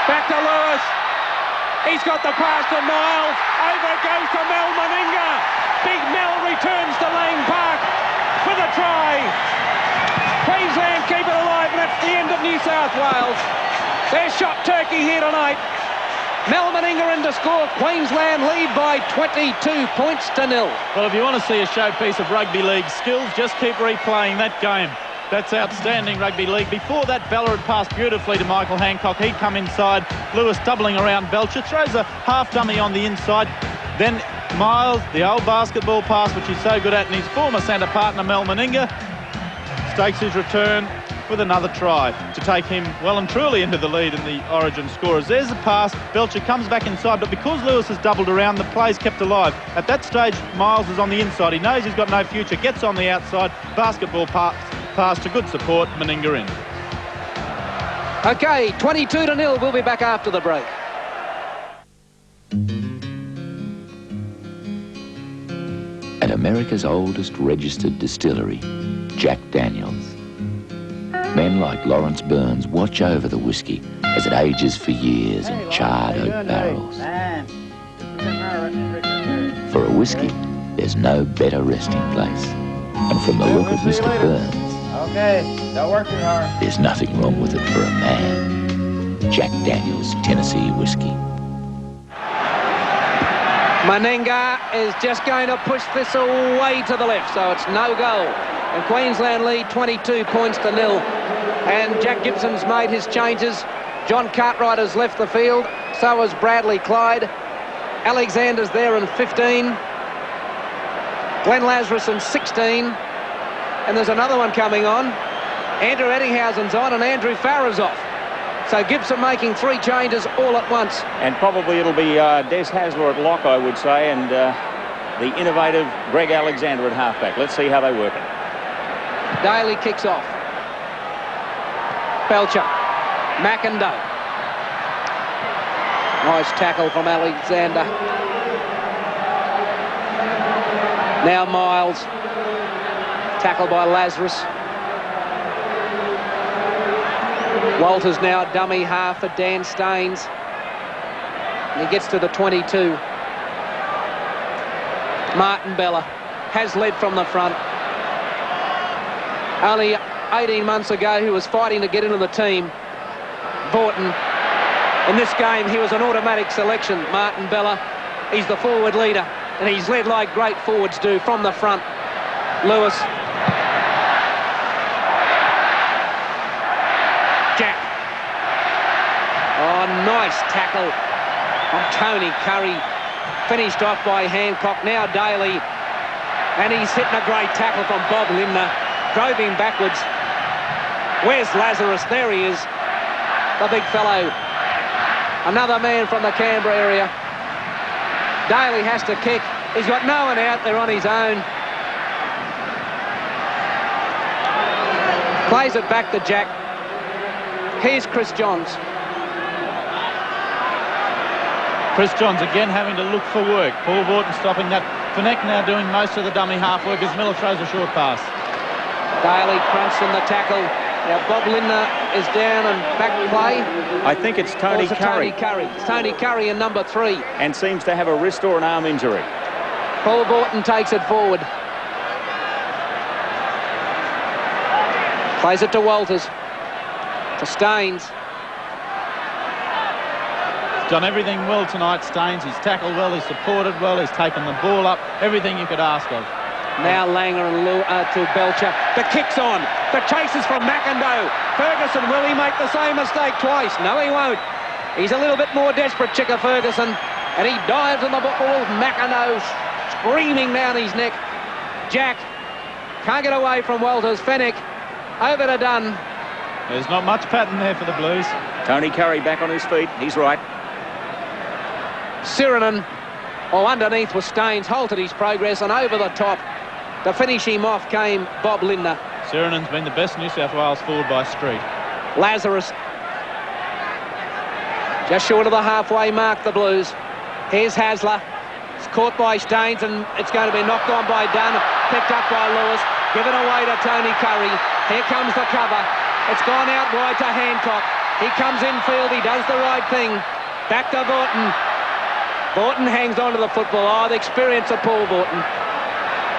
back to Lewis. He's got the pass to Miles. Over it goes to Mel Meninga. Big Mel returns to Lang Park with a try. Queensland keep it alive, and that's the end of New South Wales. They're shot turkey here tonight. Mel Meninga in to score. Queensland lead by 22 points to 0. Well, if you want to see a showpiece of rugby league skills, just keep replaying that game. That's outstanding rugby league. Before that, Bella had passed beautifully to Michael Hancock. He'd come inside. Lewis doubling around Belcher. Throws a half dummy on the inside. Then Miles, the old basketball pass, which he's so good at, and his former centre partner, Mel Meninga, stakes his return with another try to take him well and truly into the lead in the Origin scorers. There's the pass. Belcher comes back inside, but because Lewis has doubled around, the play's kept alive. At that stage, Miles is on the inside. He knows he's got no future. Gets on the outside. Basketball pass to good support. Meninga in. Okay, 22 to 0. We'll be back after the break. At America's oldest registered distillery, Jack Daniels, men like Lawrence Burns watch over the whiskey as it ages for years in charred oak barrels. For a whiskey, there's no better resting place. And from the look of Mr. Burns, don't work too hard. there's nothing wrong with it for a man. Jack Daniels Tennessee Whiskey. Meninga is just going to push this away to the left, so it's no goal. And Queensland lead 22 points to 0. And Jack Gibson's made his changes. John Cartwright has left the field. So has Bradley Clyde. Alexander's there in 15. Glenn Lazarus in 16. And there's another one coming on. Andrew Eddinghausen's on and Andrew Farrer's off. So Gibson making 3 changes all at once. And probably it'll be Des Hasler at lock, I would say, and the innovative Greg Alexander at halfback. Let's see how they work it. Daly kicks off. Belcher. McIndoe. Nice tackle from Alexander. Now Miles. Tackle by Lazarus. Walters now dummy half for Dan Staines. And he gets to the 22. Martin Bella has led from the front. Only 18 months ago, he was fighting to get into the team. Vaughton. In this game, he was an automatic selection. Martin Bella, he's the forward leader, and he's led like great forwards do from the front. Lewis. Jack. Oh, nice tackle from Tony Curry. Finished off by Hancock. Now Daly. And he's hitting a great tackle from Bob Limner. Drove him backwards. Where's Lazarus? There he is. The big fellow. Another man from the Canberra area. Daly has to kick. He's got no one out there on his own. Plays it back to Jack. Here's Chris Johns. Chris Johns again having to look for work. Paul Vaughton stopping that. Fenech now doing most of the dummy half work as Miller throws a short pass. Daly crunch in the tackle. Now Bob Lindner is down and back play. I think it's Tony Curry. It's Tony Curry in number 3. And seems to have a wrist or an arm injury. Paul Vaughton takes it forward. Plays it to Walters. To Staines. Done everything well tonight, Staines. He's tackled well, he's supported well, he's taken the ball up, everything you could ask of. Now Langer and to Belcher. The kick's on. The chase is from McIndoe. Ferguson, will he make the same mistake twice? No, he won't. He's a little bit more desperate, Chicker Ferguson. And he dives on the ball. McIndoe screaming down his neck. Jack can't get away from Walters. Fenech over to Dunn. There's not much pattern there for the Blues. Tony Curry back on his feet. He's right. Sirinen, underneath was Staines, halted his progress, and over the top to finish him off came Bob Lindner. Sirinen's been the best New South Wales forward by street. Lazarus. Just short of the halfway mark, the Blues. Here's Hasler. It's caught by Staines, and it's going to be knocked on by Dunn. Picked up by Lewis. Given away to Tony Curry. Here comes the cover. It's gone out wide to Hancock. He comes infield. He does the right thing. Back to Vaughton. Vaughton hangs on to the football. Oh, the experience of Paul Vaughton.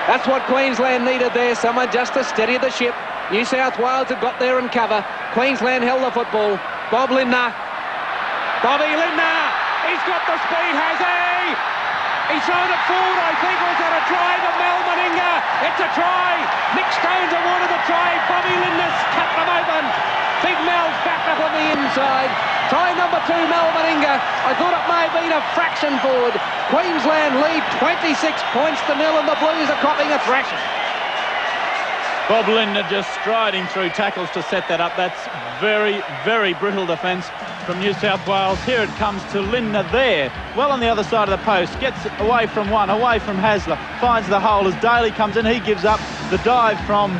That's what Queensland needed there. Someone just to steady the ship. New South Wales had got there and cover. Queensland held the football. Bob Lindner. Bobby Lindner. He's got the speed, has he? He's thrown it forward, I think. Was that a try to Mel Meninga? It's a try. Nick Stones awarded the try. Bobby Lindner's cut them open. Big Mel's back up on the inside. Try number 2, Mel Meninga. I thought it may have been a fraction forward. Queensland lead 26 points to 0, and the Blues are copping a thrashing. Bob Lindner just striding through tackles to set that up. That's very, very brittle defence from New South Wales. Here it comes to Lindner there, well on the other side of the post. Gets away from one, away from Hasler. Finds the hole as Daly comes in. He gives up the dive from...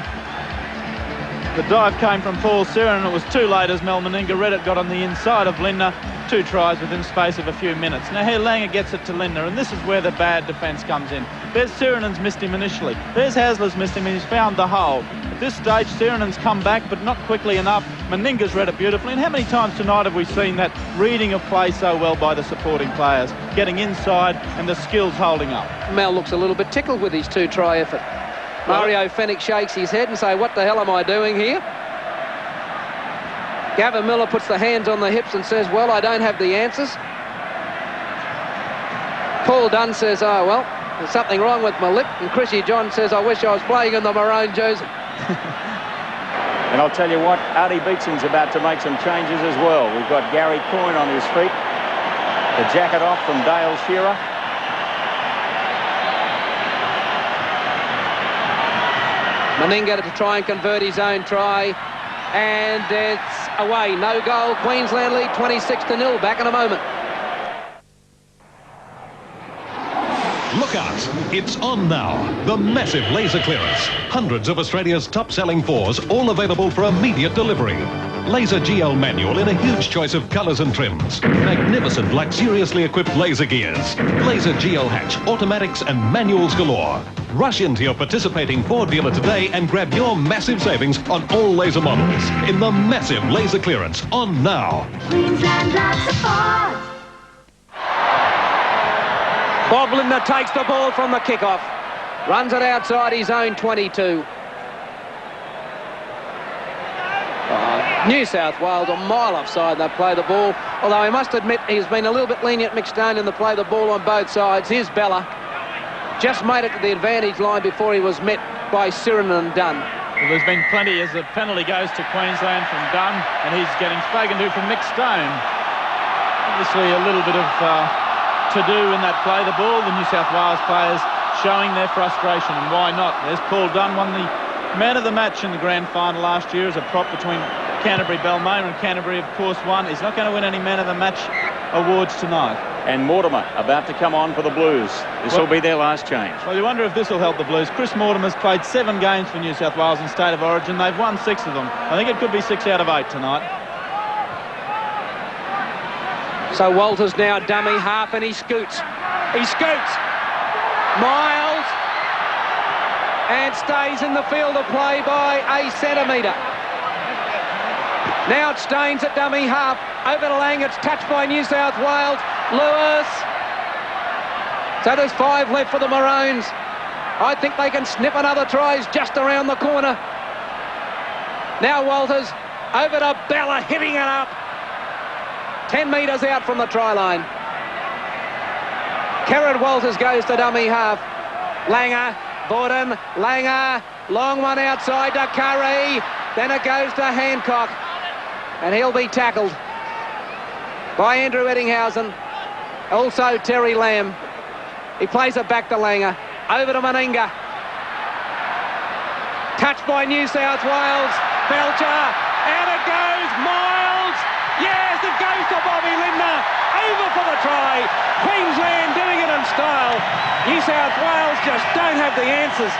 The dive came from Paul Sirinen, and it was too late as Mel Meninga read it, got on the inside of Lindner. 2 tries within space of a few minutes. Now here Langer gets it to Lindner, and this is where the bad defence comes in. There's Sirinen's missed him initially. There's Hasler's missed him, and he's found the hole. At this stage, Sirinen's come back, but not quickly enough. Meninga's read it beautifully, and how many times tonight have we seen that reading of play so well by the supporting players, getting inside and the skills holding up? Mel looks a little bit tickled with his 2-try effort. Mario Fenech shakes his head and says, what the hell am I doing here? Gavin Miller puts the hands on the hips and says, well, I don't have the answers. Paul Dunn says, oh, well, there's something wrong with my lip. And Chrissy John says, I wish I was playing in the maroon jersey. And I'll tell you what, Artie Beatson's about to make some changes as well. We've got Gary Coyne on his feet. The jacket off from Dale Shearer. Meninga to try and convert his own try, and it's away. No goal. Queensland lead 26-0. Back in a moment. Look out, it's on now. The massive laser clearance. Hundreds of Australia's top-selling 4s, all available for immediate delivery. Laser GL manual in a huge choice of colours and trims. Magnificent, luxuriously equipped laser gears. Laser GL hatch, automatics and manuals galore. Rush into your participating Ford dealer today and grab your massive savings on all laser models in the massive laser clearance on now. Queensland loves the Ford. Bob Lindner takes the ball from the kickoff. Runs it outside his own 22. New South Wales a mile offside. They play the ball. Although I must admit he's been a little bit lenient, Mick Stone, in the play the ball on both sides. Here's Bella. Just made it to the advantage line before he was met by Siren and Dunn. Well, there's been plenty as the penalty goes to Queensland from Dunn, and he's getting spoken to from Mick Stone. Obviously a little bit of to do in that play the ball. The New South Wales players showing their frustration, and why not? There's Paul Dunn, won the man of the match in the grand final last year as a prop between Canterbury Balmain, and Canterbury of course won. He's not going to win any man of the match awards tonight. And Mortimer about to come on for the Blues. This will be their last change. Well, you wonder if this will help the Blues. Chris Mortimer's played 7 games for New South Wales in State of Origin. They've won 6 of them. I think it could be 6 out of 8 tonight. So Walters now dummy half, and he scoots. He scoots. Miles. And stays in the field of play by a centimetre. Now it Staines at dummy half. Over to Lang. It's touched by New South Wales. Lewis. So there's 5 left for the Maroons. I think they can snip another try. He's just around the corner. Now Walters. Over to Bella, hitting it up. 10 metres out from the try line. Kerrod Walters goes to dummy half. Langer. Borden. Langer. Long one outside to Curry. Then it goes to Hancock. And he'll be tackled by Andrew Eddinghausen. Also Terry Lamb. He plays it back to Langer. Over to Meninga. Touched by New South Wales. Belcher. Out it goes. Miles. Yes, it goes to Bobby Lindner. Over for the try. Queensland doing it in style. New South Wales just don't have the answers.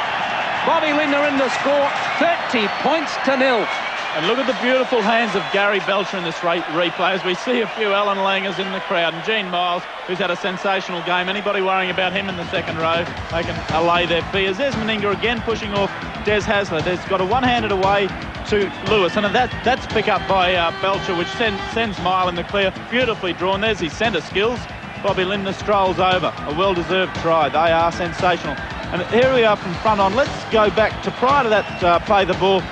Bobby Lindner in the score. 30 points to 0. And look at the beautiful hands of Gary Belcher in this replay as we see a few Alan Langers in the crowd. And Gene Miles, who's had a sensational game. Anybody worrying about him in the second row, they can allay their fears. There's Meninga again pushing off Des Hasler. Des got a one-handed away to Lewis. And that's pick up by Belcher, which sends Mile in the clear. Beautifully drawn. There's his centre skills. Bobby Lindner strolls over. A well-deserved try. They are sensational. And here we are from front on. Let's go back to prior to that play the ball.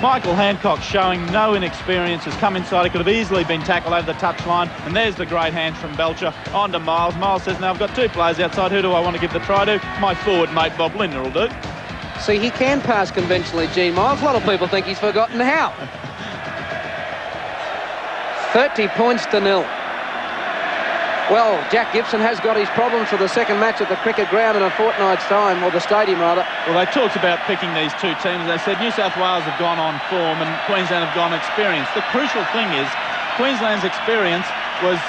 Michael Hancock showing no inexperience, has come inside. He could have easily been tackled over the touchline. And there's the great hands from Belcher on to Miles. Miles says, now I've got 2 players outside. Who do I want to give the try to? My forward mate, Bob Lindner, will do. See, he can pass conventionally, Gene Miles. A lot of people think he's forgotten how. 30 points to 0. Well, Jack Gibson has got his problems for the second match at the cricket ground in a fortnight's time, or the stadium rather. Well, they talked about picking these 2 teams. They said New South Wales have gone on form and Queensland have gone experience. The crucial thing is Queensland's experience was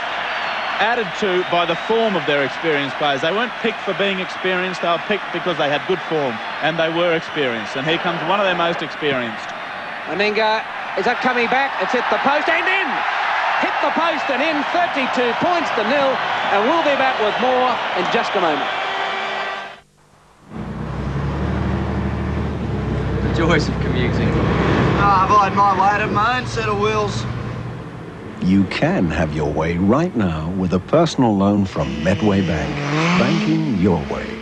added to by the form of their experienced players. They weren't picked for being experienced, they were picked because they had good form, and they were experienced. And here comes one of their most experienced. Meninga, is that coming back? It's hit the post and in! Hit the post and in, 32 points to 0, and we'll be back with more in just a moment. The joys of commuting. I've had my way to my own set of wheels. You can have your way right now with a personal loan from Metway Bank. Banking your way.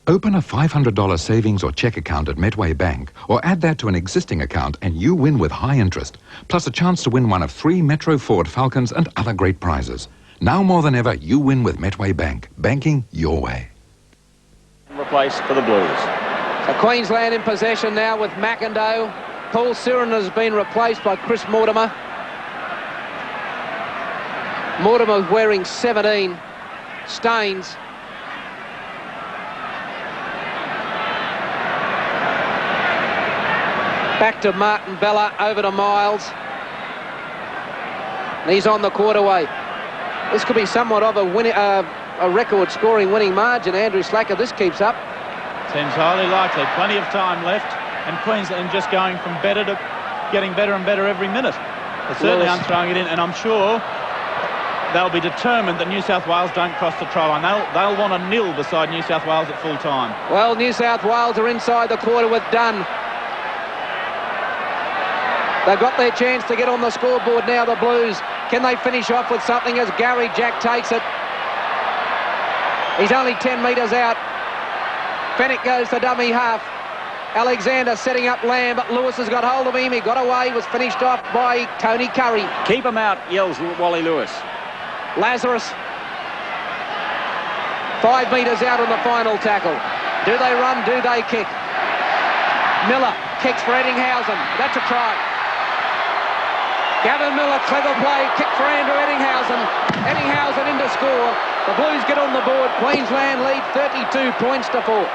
Open a $500 savings or check account at Metway Bank, or add that to an existing account and you win with high interest, plus a chance to win one of 3 Metro Ford Falcons and other great prizes. Now more than ever, you win with Metway Bank. Banking your way. Replaced for the Blues. So Queensland in possession now with McIndoe. Paul Siren has been replaced by Chris Mortimer. Mortimer wearing 17. Staines. Back to Martin Bella, over to Miles. And he's on the quarterway. This could be somewhat of a a record scoring winning margin, Andrew Slack, if this keeps up. Seems highly likely. Plenty of time left, and Queensland just going from better to getting better and better every minute. They certainly aren't throwing it in, and I'm sure they'll be determined that New South Wales don't cross the try line. They'll want a nil beside New South Wales at full time. Well, New South Wales are inside the quarter with Dunn. They've got their chance to get on the scoreboard now, the Blues. Can they finish off with something as Gary Jack takes it? He's only 10 metres out. Fennick goes to dummy half. Alexander setting up Lamb, but Lewis has got hold of him. He got away, was finished off by Tony Curry. Keep him out, yells Wally Lewis. Lazarus. 5 metres out on the final tackle. Do they run? Do they kick? Miller kicks for Eddinghausen. That's a try. Gavin Miller, clever play, kick for Andrew Eddinghausen. Eddinghausen in to score. The Blues get on the board. Queensland lead 32 points to 4.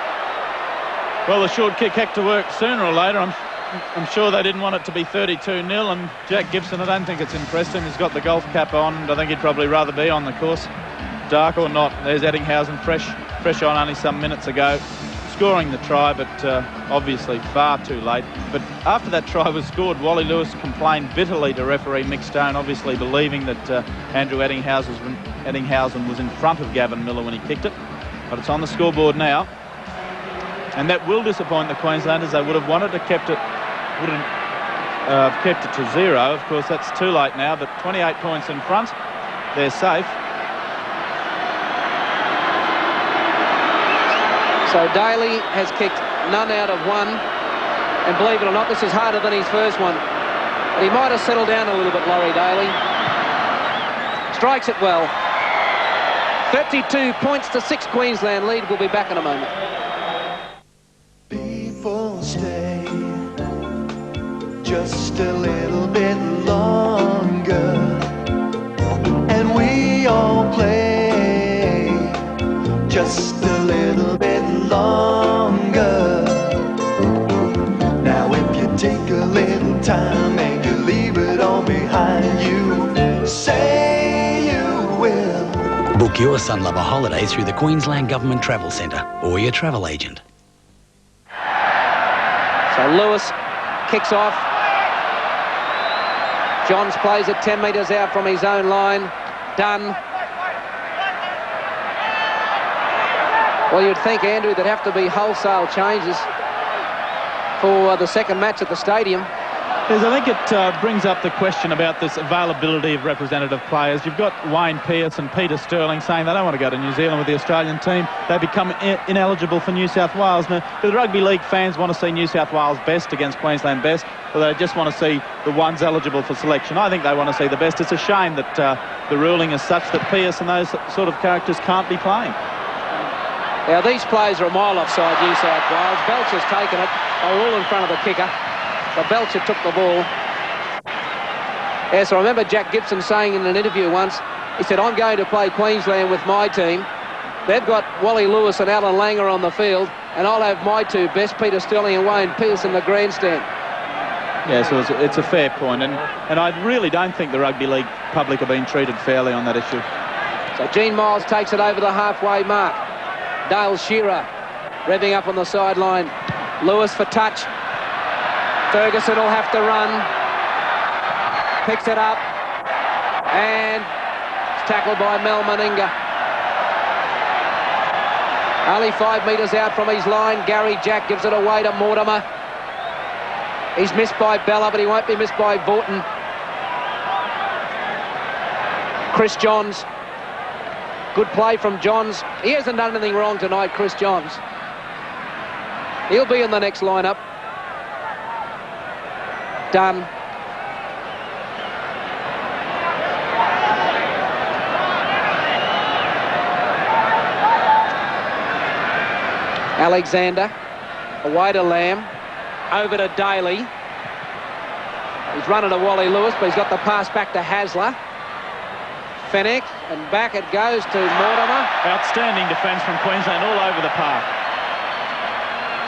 Well, the short kick had to work sooner or later. I'm sure they didn't want it to be 32-0, and Jack Gibson, I don't think it's impressed him. He's got the golf cap on, and I think he'd probably rather be on the course. Dark or not, there's Eddinghausen fresh on only some minutes ago, scoring the try, but obviously far too late. But after that try was scored, Wally Lewis complained bitterly to referee Mick Stone, obviously believing that Andrew Eddinghausen was in front of Gavin Miller when he kicked it. But it's on the scoreboard now. And that will disappoint the Queenslanders. They would have wanted to kept it to 0. Of course, that's too late now, but 28 points in front. They're safe. So Daly has kicked none out of 1. And believe it or not, this is harder than his first one. But he might have settled down a little bit, Laurie Daly. Strikes it well. 32 points to 6 Queensland lead. We'll be back in a moment. People stay just a little bit longer, and we all play just a little bit longer. Now if you take a little time and you leave it all behind you, say you will. Book your Sun Lover holiday through the Queensland Government Travel Centre or your travel agent. So Lewis kicks off. Johns plays it 10 metres out from his own line. Dunn. Well, you'd think, Andrew, there'd have to be wholesale changes for the second match at the stadium. Yes, I think it brings up the question about this availability of representative players. You've got Wayne Pearce and Peter Sterling saying they don't want to go to New Zealand with the Australian team. They become ineligible for New South Wales. Now, do the rugby league fans want to see New South Wales best against Queensland best, or they just want to see the ones eligible for selection? I think they want to see the best. It's a shame that the ruling is such that Pearce and those sort of characters can't be playing. Now, these players are a mile offside New South Wales. Belcher's taken it. They were all in front of the kicker. So Belcher took the ball. Yes, I remember Jack Gibson saying in an interview once, he said, I'm going to play Queensland with my team. They've got Wally Lewis and Alan Langer on the field, and I'll have my two best, Peter Sterling and Wayne Pearce, in the grandstand. Yeah, so it's a fair point, and I really don't think the rugby league public are being treated fairly on that issue. So Gene Miles takes it over the halfway mark. Dale Shearer revving up on the sideline. Lewis for touch. Ferguson will have to run. Picks it up. And it's tackled by Mel Meninga. Only 5 metres out from his line. Gary Jack gives it away to Mortimer. He's missed by Bella, but he won't be missed by Vaughton. Chris Johns. Good play from Johns. He hasn't done anything wrong tonight, Chris Johns. He'll be in the next lineup. Done. Alexander. Away to Lamb. Over to Daly. He's running to Wally Lewis, but he's got the pass back to Hasler. Fennick, and back it goes to Mortimer. Outstanding defence from Queensland all over the park.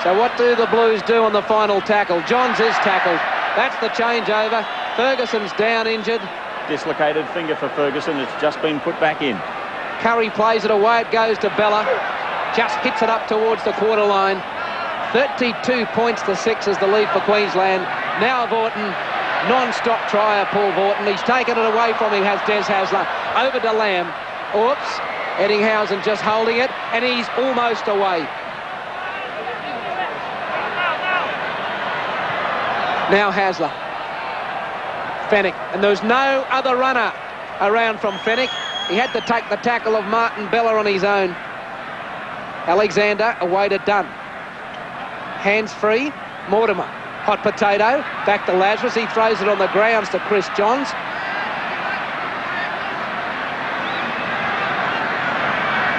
So what do the Blues do on the final tackle? Johns is tackled. That's the changeover. Ferguson's down injured. Dislocated finger for Ferguson. It's just been put back in. Curry plays it away. It goes to Bella. Just hits it up towards the quarter line. 32 points to 6 is the lead for Queensland. Now Vaughton, non-stop trier, Paul Vaughton. He's taken it away from him, has Des Hasler. Over to Lamb. Oops. Eddinghausen just holding it, and he's almost away. Now Hasler. Fennick. And there's no other runner around from Fennick. He had to take the tackle of Martin Bella on his own. Alexander away to Dunn. Hands free. Mortimer. Hot potato. Back to Lazarus. He throws it on the grounds to Chris Johns.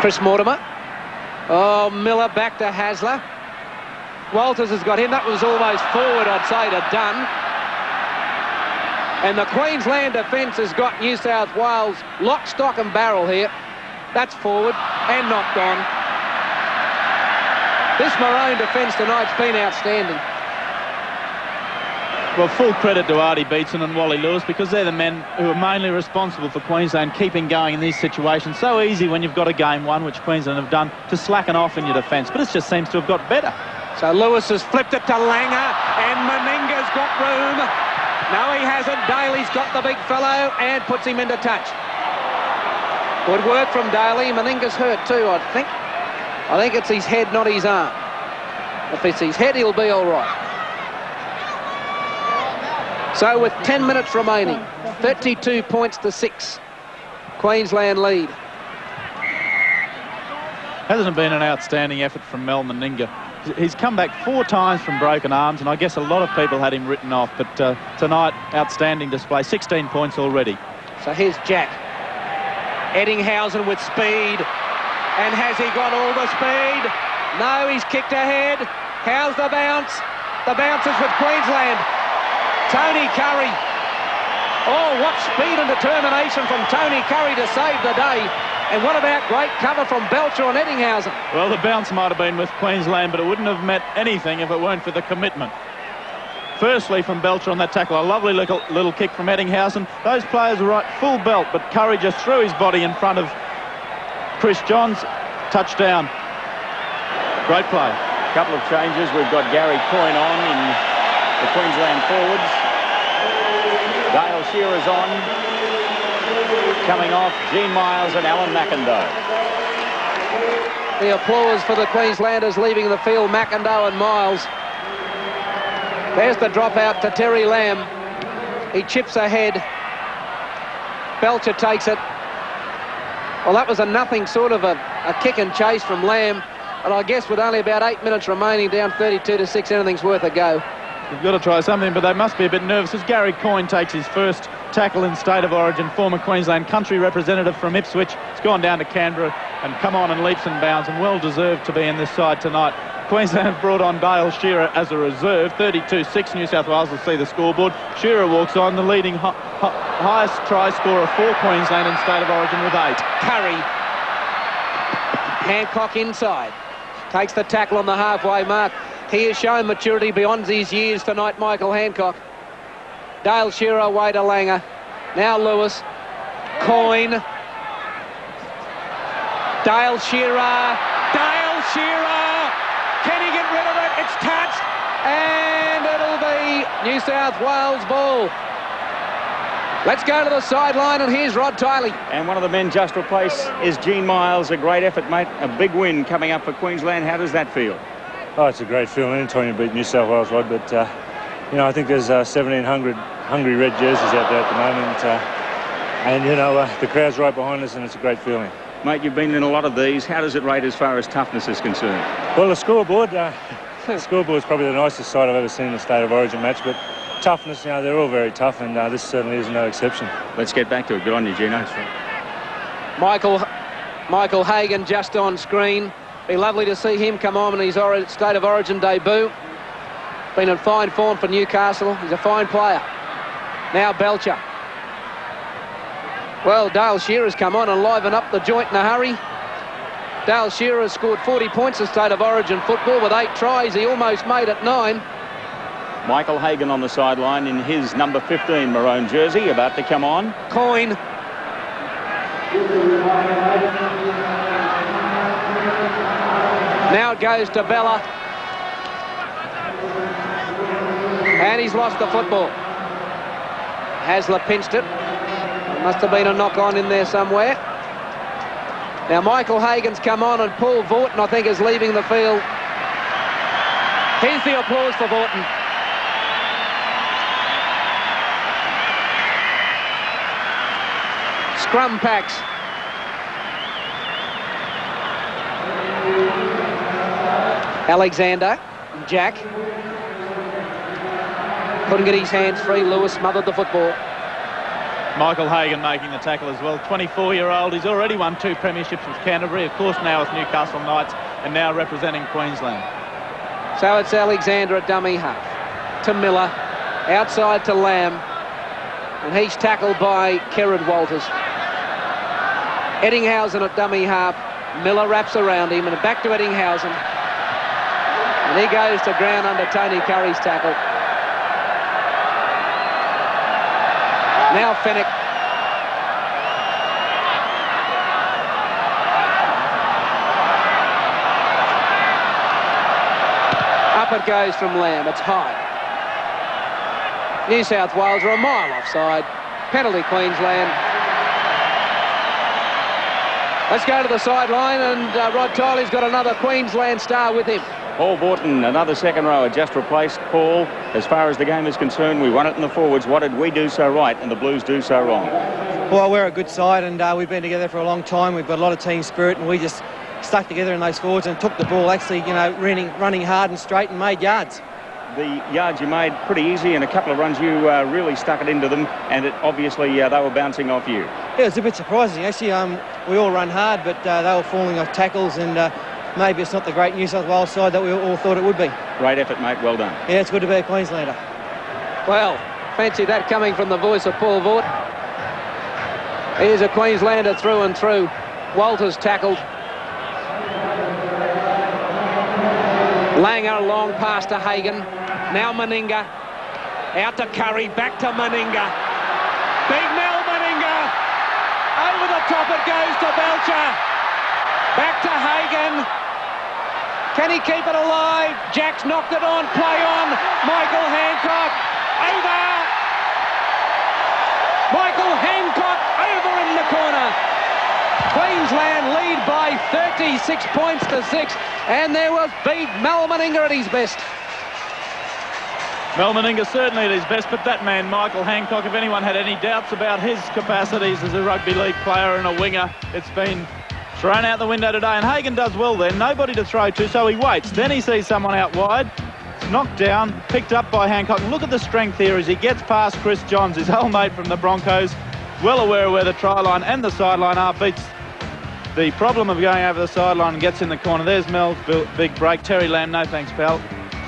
Chris Mortimer. Oh, Miller back to Hasler. Walters has got him. That was almost forward, I'd say, to Dunn. And the Queensland defence has got New South Wales lock, stock and barrel here. That's forward and knocked on. This Maroon defence tonight's been outstanding. Well, full credit to Artie Beetson and Wally Lewis, because they're the men who are mainly responsible for Queensland keeping going in these situations. So easy when you've got a game one, which Queensland have done, to slacken off in your defence. But it just seems to have got better. So Lewis has flipped it to Langer, and Meninga's got room. No, he hasn't. Daly's got the big fellow and puts him into touch. Good work from Daly. Meninga's hurt too, I think. I think it's his head, not his arm. If it's his head, he'll be all right. So with 10 minutes remaining, 32 points to 6. Queensland lead. Hasn't it been an outstanding effort from Mel Meninga? He's come back 4 times from broken arms, and I guess a lot of people had him written off, but tonight, outstanding display. 16 points already. So here's Jack. Eddinghausen with speed. And has he got all the speed? No, he's kicked ahead. How's the bounce? The bounce is with Queensland. Tony Curry. Oh, what speed and determination from Tony Curry to save the day. And what about great cover from Belcher on Eddinghausen? Well, the bounce might have been with Queensland, but it wouldn't have meant anything if it weren't for the commitment. Firstly, from Belcher on that tackle, a lovely little kick from Eddinghausen. Those players were right full belt, but Curry just threw his body in front of Chris Johns. Touchdown. Great play. A couple of changes. We've got Gary Coyne on in the Queensland forwards. Dale Shearer's on. Coming off, Gene Miles and Alan McIndoe. The applause for the Queenslanders leaving the field, McIndoe and Miles. There's the drop out to Terry Lamb. He chips ahead. Belcher takes it. Well, that was a nothing sort of a kick and chase from Lamb. And I guess with only about 8 minutes remaining, down 32-6, anything's worth a go. You've got to try something, but they must be a bit nervous as Gary Coyne takes his first tackle in State of Origin. Former Queensland country representative from Ipswich. It's gone down to Canberra and come on in leaps and bounds, and well deserved to be in this side tonight. Queensland have brought on Dale Shearer as a reserve. 32-6, New South Wales will see the scoreboard. Shearer walks on, the leading highest try scorer for Queensland in State of Origin with 8. Curry. Hancock inside. Takes the tackle on the halfway mark. He has shown maturity beyond his years tonight, Michael Hancock. Dale Shearer away to Langer. Now Lewis. Coyne. Dale Shearer. Dale Shearer. Can he get rid of it? It's touched. And it'll be New South Wales ball. Let's go to the sideline, and here's Rod Tiley. And one of the men just replaced is Gene Miles. A great effort, mate. A big win coming up for Queensland. How does that feel? Oh, it's a great feeling. Anytime you beat New South Wales, Rod, but, you know, I think there's 1,700 hungry red jerseys out there at the moment. And, you know, the crowd's right behind us, and it's a great feeling. Mate, you've been in a lot of these. How does it rate as far as toughness is concerned? Well, the scoreboard, the scoreboard's probably the nicest side I've ever seen in a State of Origin match, but toughness, you know, they're all very tough, and this certainly is no exception. Let's get back to it. Good on you, Gino. Michael Hagan just on screen. Be lovely to see him come on in his State of Origin debut. Been in fine form for Newcastle. He's a fine player. Now Belcher. Well, Dale Shearer's come on and liven up the joint in a hurry. Dale Shearer has scored 40 points in State of Origin football with 8 tries. He almost made it 9. Michael Hagan on the sideline in his number 15 maroon jersey, about to come on. Coyne. Now it goes to Bella. And he's lost the football. Hasler pinched it. Must have been a knock-on in there somewhere. Now Michael Hagan's come on and Paul Vaughton, I think, is leaving the field. Here's the applause for Vaughton. Scrum packs. Alexander, Jack. Couldn't get his hands free. Lewis smothered the football. Michael Hagan making the tackle as well. 24-year-old. He's already won 2 premierships with Canterbury. Of course, now with Newcastle Knights, and now representing Queensland. So it's Alexander at dummy half. To Miller. Outside to Lamb. And he's tackled by Kerrod Walters. Eddinghausen at dummy half. Miller wraps around him and back to Eddinghausen. And he goes to ground under Tony Curry's tackle. Now Fenwick. Up it goes from Lamb. It's high. New South Wales are a mile offside. Penalty Queensland. Let's go to the sideline, and Rod Tiley's got another Queensland star with him. Paul Vaughton, another second rower, just replaced Paul. As far as the game is concerned, we won it in the forwards. What did we do so right and the Blues do so wrong? Well, we're a good side, and we've been together for a long time. We've got a lot of team spirit, and we just stuck together in those forwards and took the ball, actually, you know, running hard and straight and made yards. The yards you made pretty easy, and a couple of runs you really stuck it into them, and it obviously they were bouncing off you. Yeah, it was a bit surprising, actually. We all run hard, but they were falling off tackles, and maybe it's not the great New South Wales side that we all thought it would be. Great effort, mate. Well done. Yeah, it's good to be a Queenslander. Well, fancy that coming from the voice of Paul Vaughton. Here's a Queenslander through and through. Walters tackled. Langer long pass to Hagan. Now Meninga. Out to Curry. Back to Meninga. Big Mel Meninga. Over the top it goes to Belcher. Back to Hagan. Can he keep it alive? Jack's knocked it on. Play on. Michael Hancock. Over. Michael Hancock over in the corner. Queensland lead by 36 points to 6. And there was beat Mel Meninga at his best. Mel Meninga certainly at his best, but that man, Michael Hancock, if anyone had any doubts about his capacities as a rugby league player and a winger, it's been thrown out the window today. And Hagan does well then, nobody to throw to, so he waits. Then he sees someone out wide, it's knocked down, picked up by Hancock. And look at the strength here as he gets past Chris Johns, his old mate from the Broncos, well aware of where the try line and the sideline are, beats the problem of going over the sideline and gets in the corner. There's Mel's big break. Terry Lamb, no thanks, pal.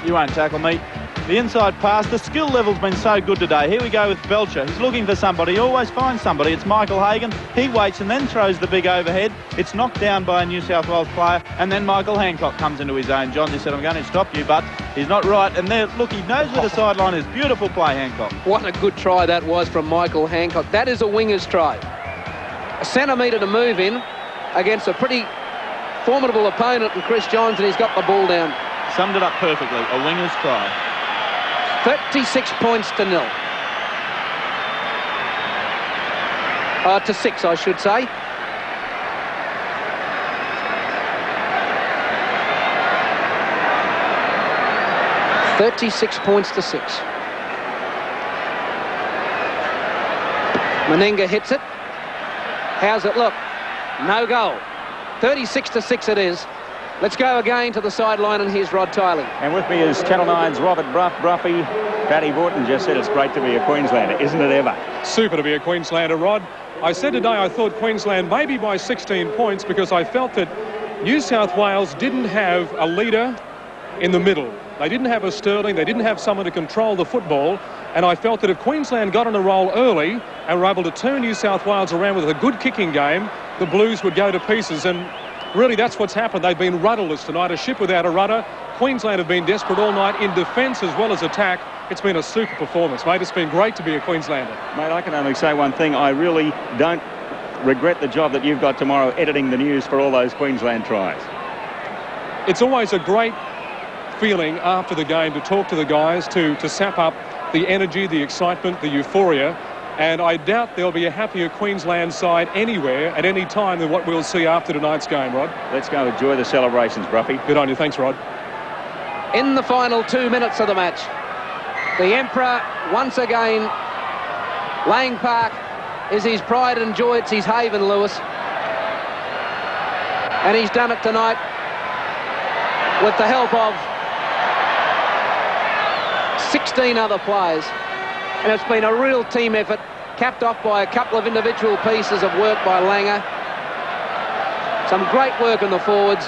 You won't tackle me. The inside pass, the skill level's been so good today. Here we go with Belcher. He's looking for somebody. He always finds somebody. It's Michael Hagan. He waits and then throws the big overhead. It's knocked down by a New South Wales player, and then Michael Hancock comes into his own. John, he said, I'm going to stop you, but he's not right. And there, look, he knows where the sideline is. Beautiful play, Hancock. What a good try that was from Michael Hancock. That is a winger's try. A centimetre to move in against a pretty formidable opponent, and Chris Johns, and he's got the ball down. Summed it up perfectly. A winger's try. 36 points to 0. To 6, I should say. $36 points to 6. Meninga hits it. How's it look? No goal. 36 to 6 it is. Let's go again to the sideline, and here's Rod Tiley. And with me is Channel 9's Robert Bruffy. Paddy Vaughton just said it's great to be a Queenslander, isn't it ever? Super to be a Queenslander, Rod. I said today I thought Queensland maybe by 16 points because I felt that New South Wales didn't have a leader in the middle. They didn't have a Sterling, they didn't have someone to control the football, and I felt that if Queensland got on a roll early and were able to turn New South Wales around with a good kicking game, the Blues would go to pieces, and really that's what's happened. They've been rudderless tonight, a ship without a rudder. Queensland have been desperate all night in defence as well as attack. It's been a super performance, mate. It's been great to be a Queenslander. Mate, I can only say one thing. I really don't regret the job that you've got tomorrow editing the news for all those Queensland tries. it's always a great feeling after the game to talk to the guys, to sap up the energy, the excitement, the euphoria. And I doubt there'll be a happier Queensland side anywhere at any time than what we'll see after tonight's game, Rod. Let's go enjoy the celebrations, Bruffy. Good on you. Thanks, Rod. In the final 2 minutes of the match, the Emperor, once again, Lang Park is his pride and joy. It's his haven, Lewis. And he's done it tonight with the help of 16 other players. And it's been a real team effort, capped off by a couple of individual pieces of work by Langer. Some great work in the forwards.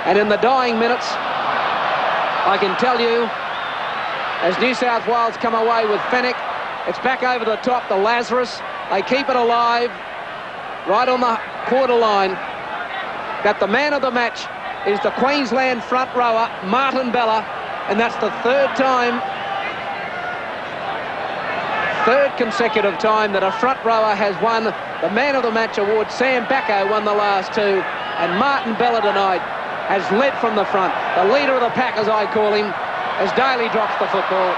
And in the dying minutes, I can tell you, as New South Wales come away with Fenwick, it's back over the top, the Lazarus. They keep it alive, right on the quarter line, that the man of the match is the Queensland front rower, Martin Bella, and that's the third consecutive time that a front rower has won the man of the match award. Sam Bacco won the last two, and Martin Bella tonight has led from the front. The leader of the pack, as I call him, as Daly drops the football.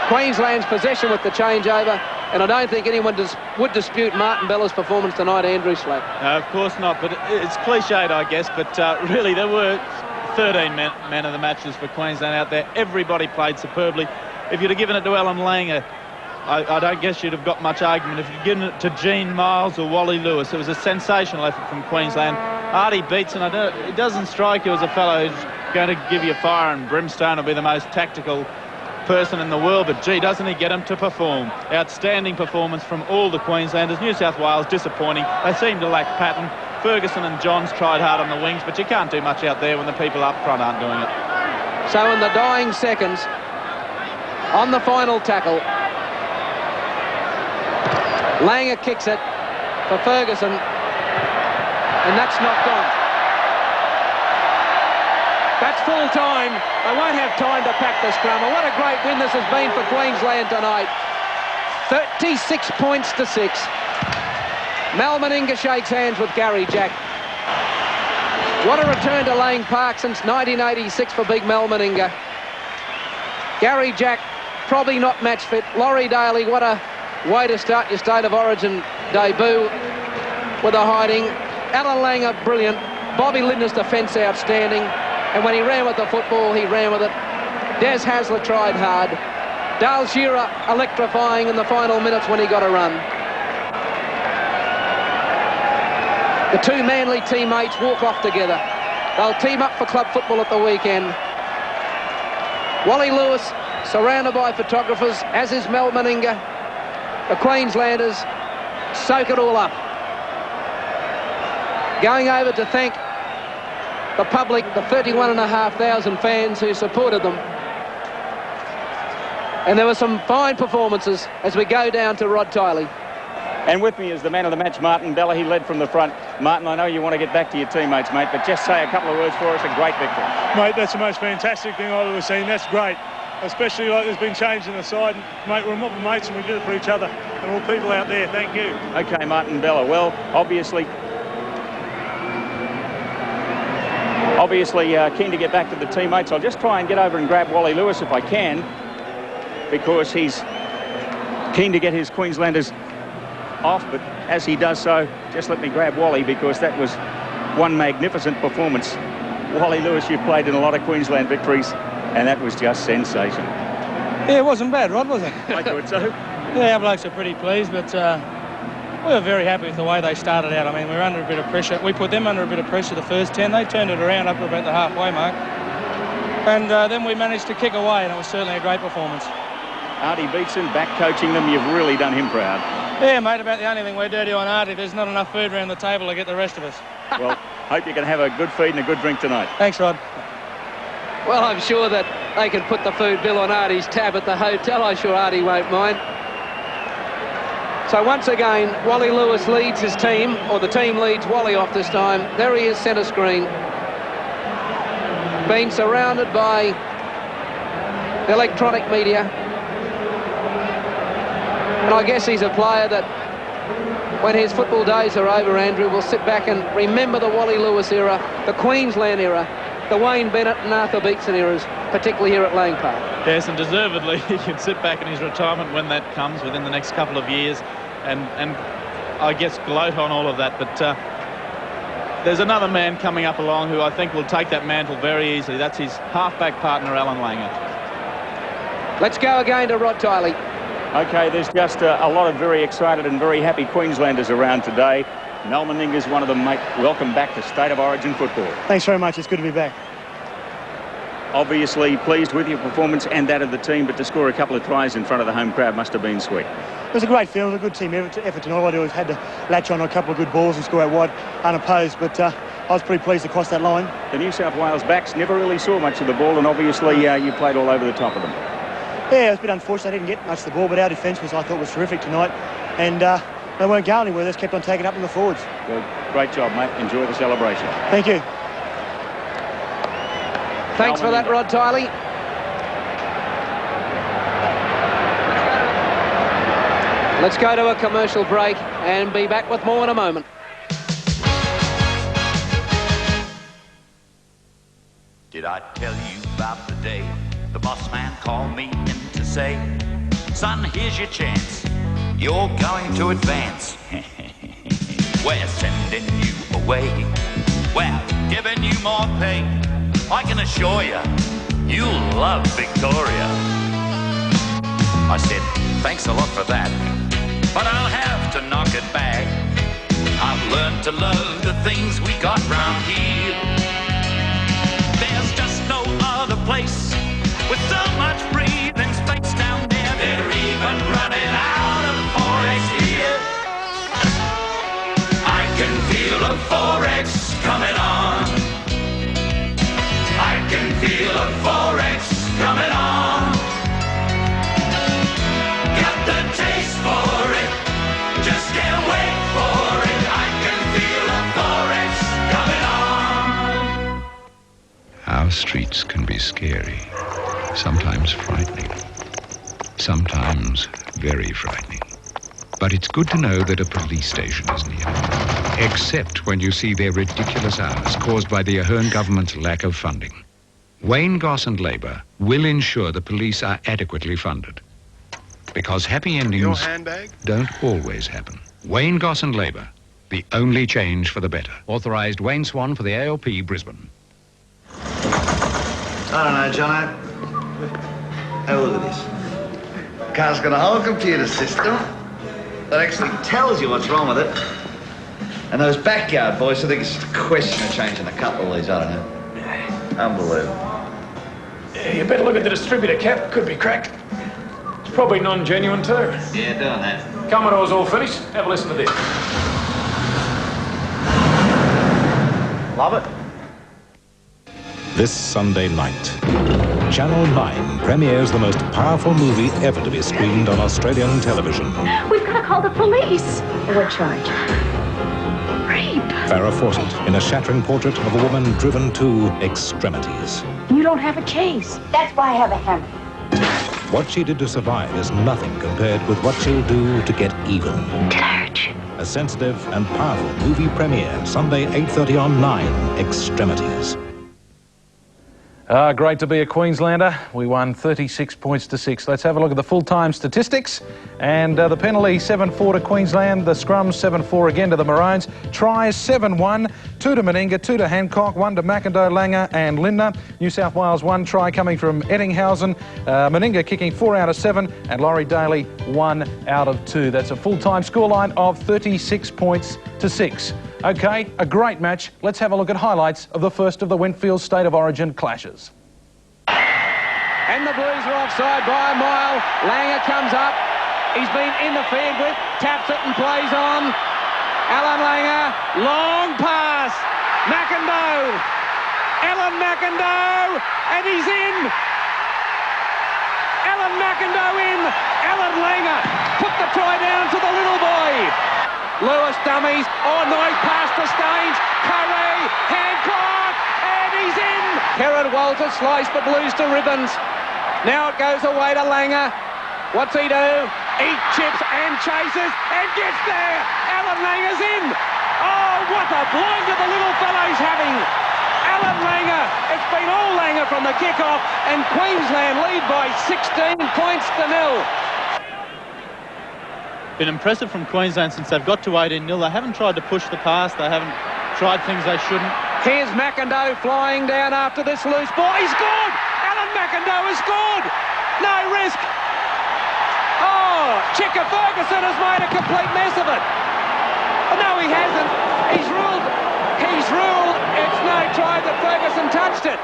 Queensland's possession with the changeover, and I don't think anyone would dispute Martin Bella's performance tonight, Andrew Slack. Of course not, but it's cliched, I guess, but really there were 13 men of the matches for Queensland out there. Everybody played superbly. If you'd have given it to Alan Langer, I don't guess you'd have got much argument. If you'd given it to Gene Miles or Wally Lewis, it was a sensational effort from Queensland. Artie Beetson, it doesn't strike you as a fellow who's going to give you fire and brimstone or be the most tactical person in the world, but gee, doesn't he get them to perform? Outstanding performance from all the Queenslanders. New South Wales disappointing. They seem to lack pattern. Ferguson and Johns tried hard on the wings, but you can't do much out there when the people up front aren't doing it. So in the dying seconds, on the final tackle, Langer kicks it for Ferguson, and that's knocked on. That's full time. They won't have time to pack the scrum. What a great win this has been for Queensland tonight. 36 points to 6. Mal Meninga shakes hands with Gary Jack. What a return to Lang Park since 1986 for big Mal Meninga. Gary Jack, probably not match fit. Laurie Daly, what a way to start your State of Origin debut with a hiding. Alan Langer, brilliant. Bobby Lindner's defence, outstanding. And when he ran with the football, he ran with it. Des Hasler tried hard. Dale Shearer electrifying in the final minutes when he got a run. The two Manly teammates walk off together. They'll team up for club football at the weekend. Wally Lewis, surrounded by photographers, as is Mal Meninga. The Queenslanders soak it all up. Going over to thank the public, the 31,500 fans who supported them. And there were some fine performances as we go down to Rod Tiley. And with me is the man of the match, Martin Bella. He led from the front. Martin, I know you want to get back to your teammates, mate, but just say a couple of words for us. A great victory. Mate, that's the most fantastic thing I've ever seen. That's great. Especially like there's been change in the side. Mate, we're a mob of mates and we did it for each other. And all people out there, thank you. Okay, Martin Bella. Well, obviously keen to get back to the teammates. I'll just try and get over and grab Wally Lewis if I can, because he's keen to get his Queenslanders off, but as he does so, just let me grab Wally, because that was one magnificent performance. Wally Lewis, you've played in a lot of Queensland victories, and that was just sensational. Yeah, it wasn't bad, Rod, was it? I thought so. Yeah, our blokes are pretty pleased, but we were very happy with the way they started out. I mean, we were under a bit of pressure. We put them under a bit of pressure the first 10. They turned it around up to about the halfway mark. And then we managed to kick away, and it was certainly a great performance. Artie Beetson back coaching them. You've really done him proud. Yeah, mate, about the only thing we're dirty on Artie. There's not enough food around the table to get the rest of us. Well, hope you can have a good feed and a good drink tonight. Thanks, Rod. Well, I'm sure that they can put the food bill on Artie's tab at the hotel. I'm sure Artie won't mind. So once again, Wally Lewis leads his team, or the team leads Wally off this time. There he is, centre screen. Being surrounded by electronic media. And I guess he's a player that when his football days are over, Andrew, will sit back and remember the Wally Lewis era, the Queensland era, the Wayne Bennett and Arthur Beetson eras, particularly here at Lang Park. Yes, and deservedly, he can sit back in his retirement when that comes within the next couple of years and I guess gloat on all of that. But there's another man coming up along who I think will take that mantle very easily. That's his half-back partner, Alan Langer. Let's go again to Rod Tiley. OK, there's just a lot of very excited and very happy Queenslanders around today. Noel Meninga's one of them, mate. Welcome back to State of Origin football. Thanks very much. It's good to be back. Obviously pleased with your performance and that of the team, but to score a couple of tries in front of the home crowd must have been sweet. It was a great feeling, a good team effort tonight. All I had to latch on a couple of good balls and score out wide unopposed, but I was pretty pleased to cross that line. The New South Wales backs never really saw much of the ball, and obviously you played all over the top of them. Yeah, it was a bit unfortunate. I didn't get much of the ball, but our defence I thought was terrific tonight, and they weren't going anywhere. They just kept on taking up in the forwards. Well, great job, mate. Enjoy the celebration. Thank you. Thanks for that, Rod Tiley. Let's go to a commercial break and be back with more in a moment. Did I tell you about the day the boss man called me in to say, son, here's your chance, you're going to advance. We're sending you away, we're giving you more pay. I can assure you, you'll love Victoria. I said, thanks a lot for that, but I'll have to knock it back. I've learned to love the things we got round here. There's just no other place with so much breathing space down there. They're even running out of Forex here. I can feel a Forex coming on. I can feel a Forex coming on. Got the taste for it, just can't wait for it. I can feel a Forex coming on. Our streets can be scary, sometimes frightening, sometimes very frightening. But it's good to know that a police station is near. Except when you see their ridiculous hours caused by the Ahern government's lack of funding. Wayne Goss and Labour will ensure the police are adequately funded. Because happy endings don't always happen. Wayne Goss and Labour, the only change for the better. Authorised Wayne Swan for the ALP, Brisbane. I don't know, Jono. Have a look at this. Car's got a whole computer system that actually tells you what's wrong with it. And those backyard boys, I think it's just a question of changing a couple of these, I don't know. Unbelievable. Yeah, you better look at the distributor cap. Could be cracked. It's probably non-genuine too. Yeah, doing that. Commodore's all finished. Have a listen to this. Love it. This Sunday night, Channel 9 premieres the most powerful movie ever to be screened on Australian television. We've got to call the police. What charge? Rape. Farrah Fawcett in a shattering portrait of a woman driven to extremities. You don't have a case. That's why I have a hammer. What she did to survive is nothing compared with what she'll do to get even. Clergy. A sensitive and powerful movie premiere, Sunday 8:30 on 9, Extremities. Great to be a Queenslander. We won 36 points to 6. Let's have a look at the full-time statistics. And the penalty 7-4 to Queensland. The scrum 7-4 again to the Maroons. Tries 7-1. 2 to Meninga, 2 to Hancock, 1 to McIndoe, Langer and Lindner. New South Wales 1 try coming from Ettinghausen. Meninga kicking 4 out of 7 and Laurie Daly 1 out of 2. That's a full-time scoreline of 36 points to 6. OK, a great match. Let's have a look at highlights of the first of the Winfield State of Origin clashes. And the Blues are offside by a mile. Langer comes up. He's been interfered with. Taps it and plays on. Alan Langer. Long pass. McIndoe. Alan McIndoe. And he's in. Alan McIndoe in. Alan Langer put the try down to the little boy. Lewis dummies. Oh, nice pass to Staines. Curry. Hancock. And he's in. Kerrod Walter sliced the Blues to ribbons. Now it goes away to Langer. What's he do? He chips and chases and gets there. Alan Langer's in. Oh, what a blind the little fellow's having. Alan Langer, it's been all Langer from the kick-off, and Queensland lead by 16 points to 0. Been impressive from Queensland since they've got to 18-0. They haven't tried to push the pass. They haven't tried things they shouldn't. Here's McIndoe flying down after this loose ball. He's scored! Alan McIndoe has scored! No risk. Oh, Chicker Ferguson has made a complete mess of it. Oh, no, he hasn't. He's ruled. It's no try that Ferguson touched it.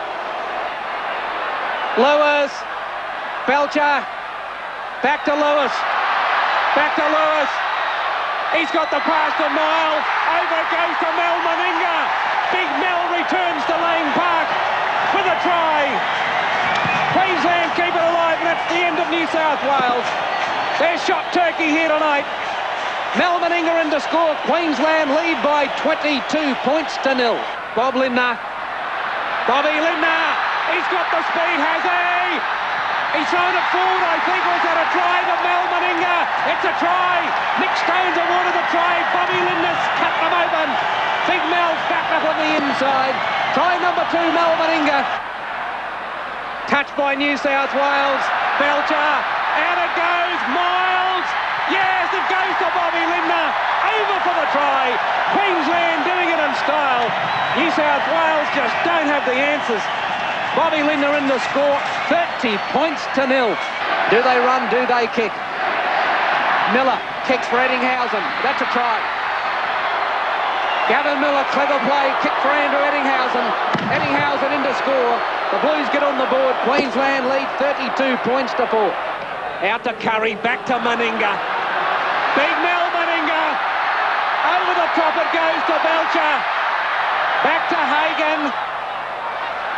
Lewis. Belcher. Back to Lewis. Back to Lewis. He's got the pass to Miles. Over it goes to Mel Meninga. Big Mel returns to Lane Park with a try. Queensland keep it alive, and that's the end of New South Wales. They're shot turkey here tonight. Mel Meninga in to score. Queensland lead by 22 points to 0. Bobby Lindner. He's got the speed, has he? He's thrown it forward, I think. Was that a try to Mel Meninga? It's a try. Nick Stones awarded the try. Bobby Lindner's cut them open. Big Mel's back up on the inside. Try number 2, Mel Meninga. Touched by New South Wales. Belcher. Out it goes. Miles. Yes, it goes to Bobby Lindner. Over for the try. Queensland doing it in style. New South Wales just don't have the answers. Bobby Lindner in the score. 30 points to 0. Do they run? Do they kick? Miller kicks for Eddinghausen. That's a try. Gavin Miller, clever play. Kick for Andrew Eddinghausen. Eddinghausen in to score. The Blues get on the board. Queensland lead 32 points to 4. Out to Curry. Back to Meninga. Big Mel Meninga. Over the top it goes to Belcher. Back to Hagan.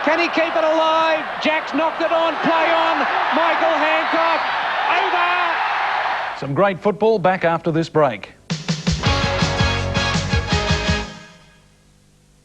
Can he keep it alive? Jack's knocked it on. Play on. Michael Hancock. Over. Some great football back after this break.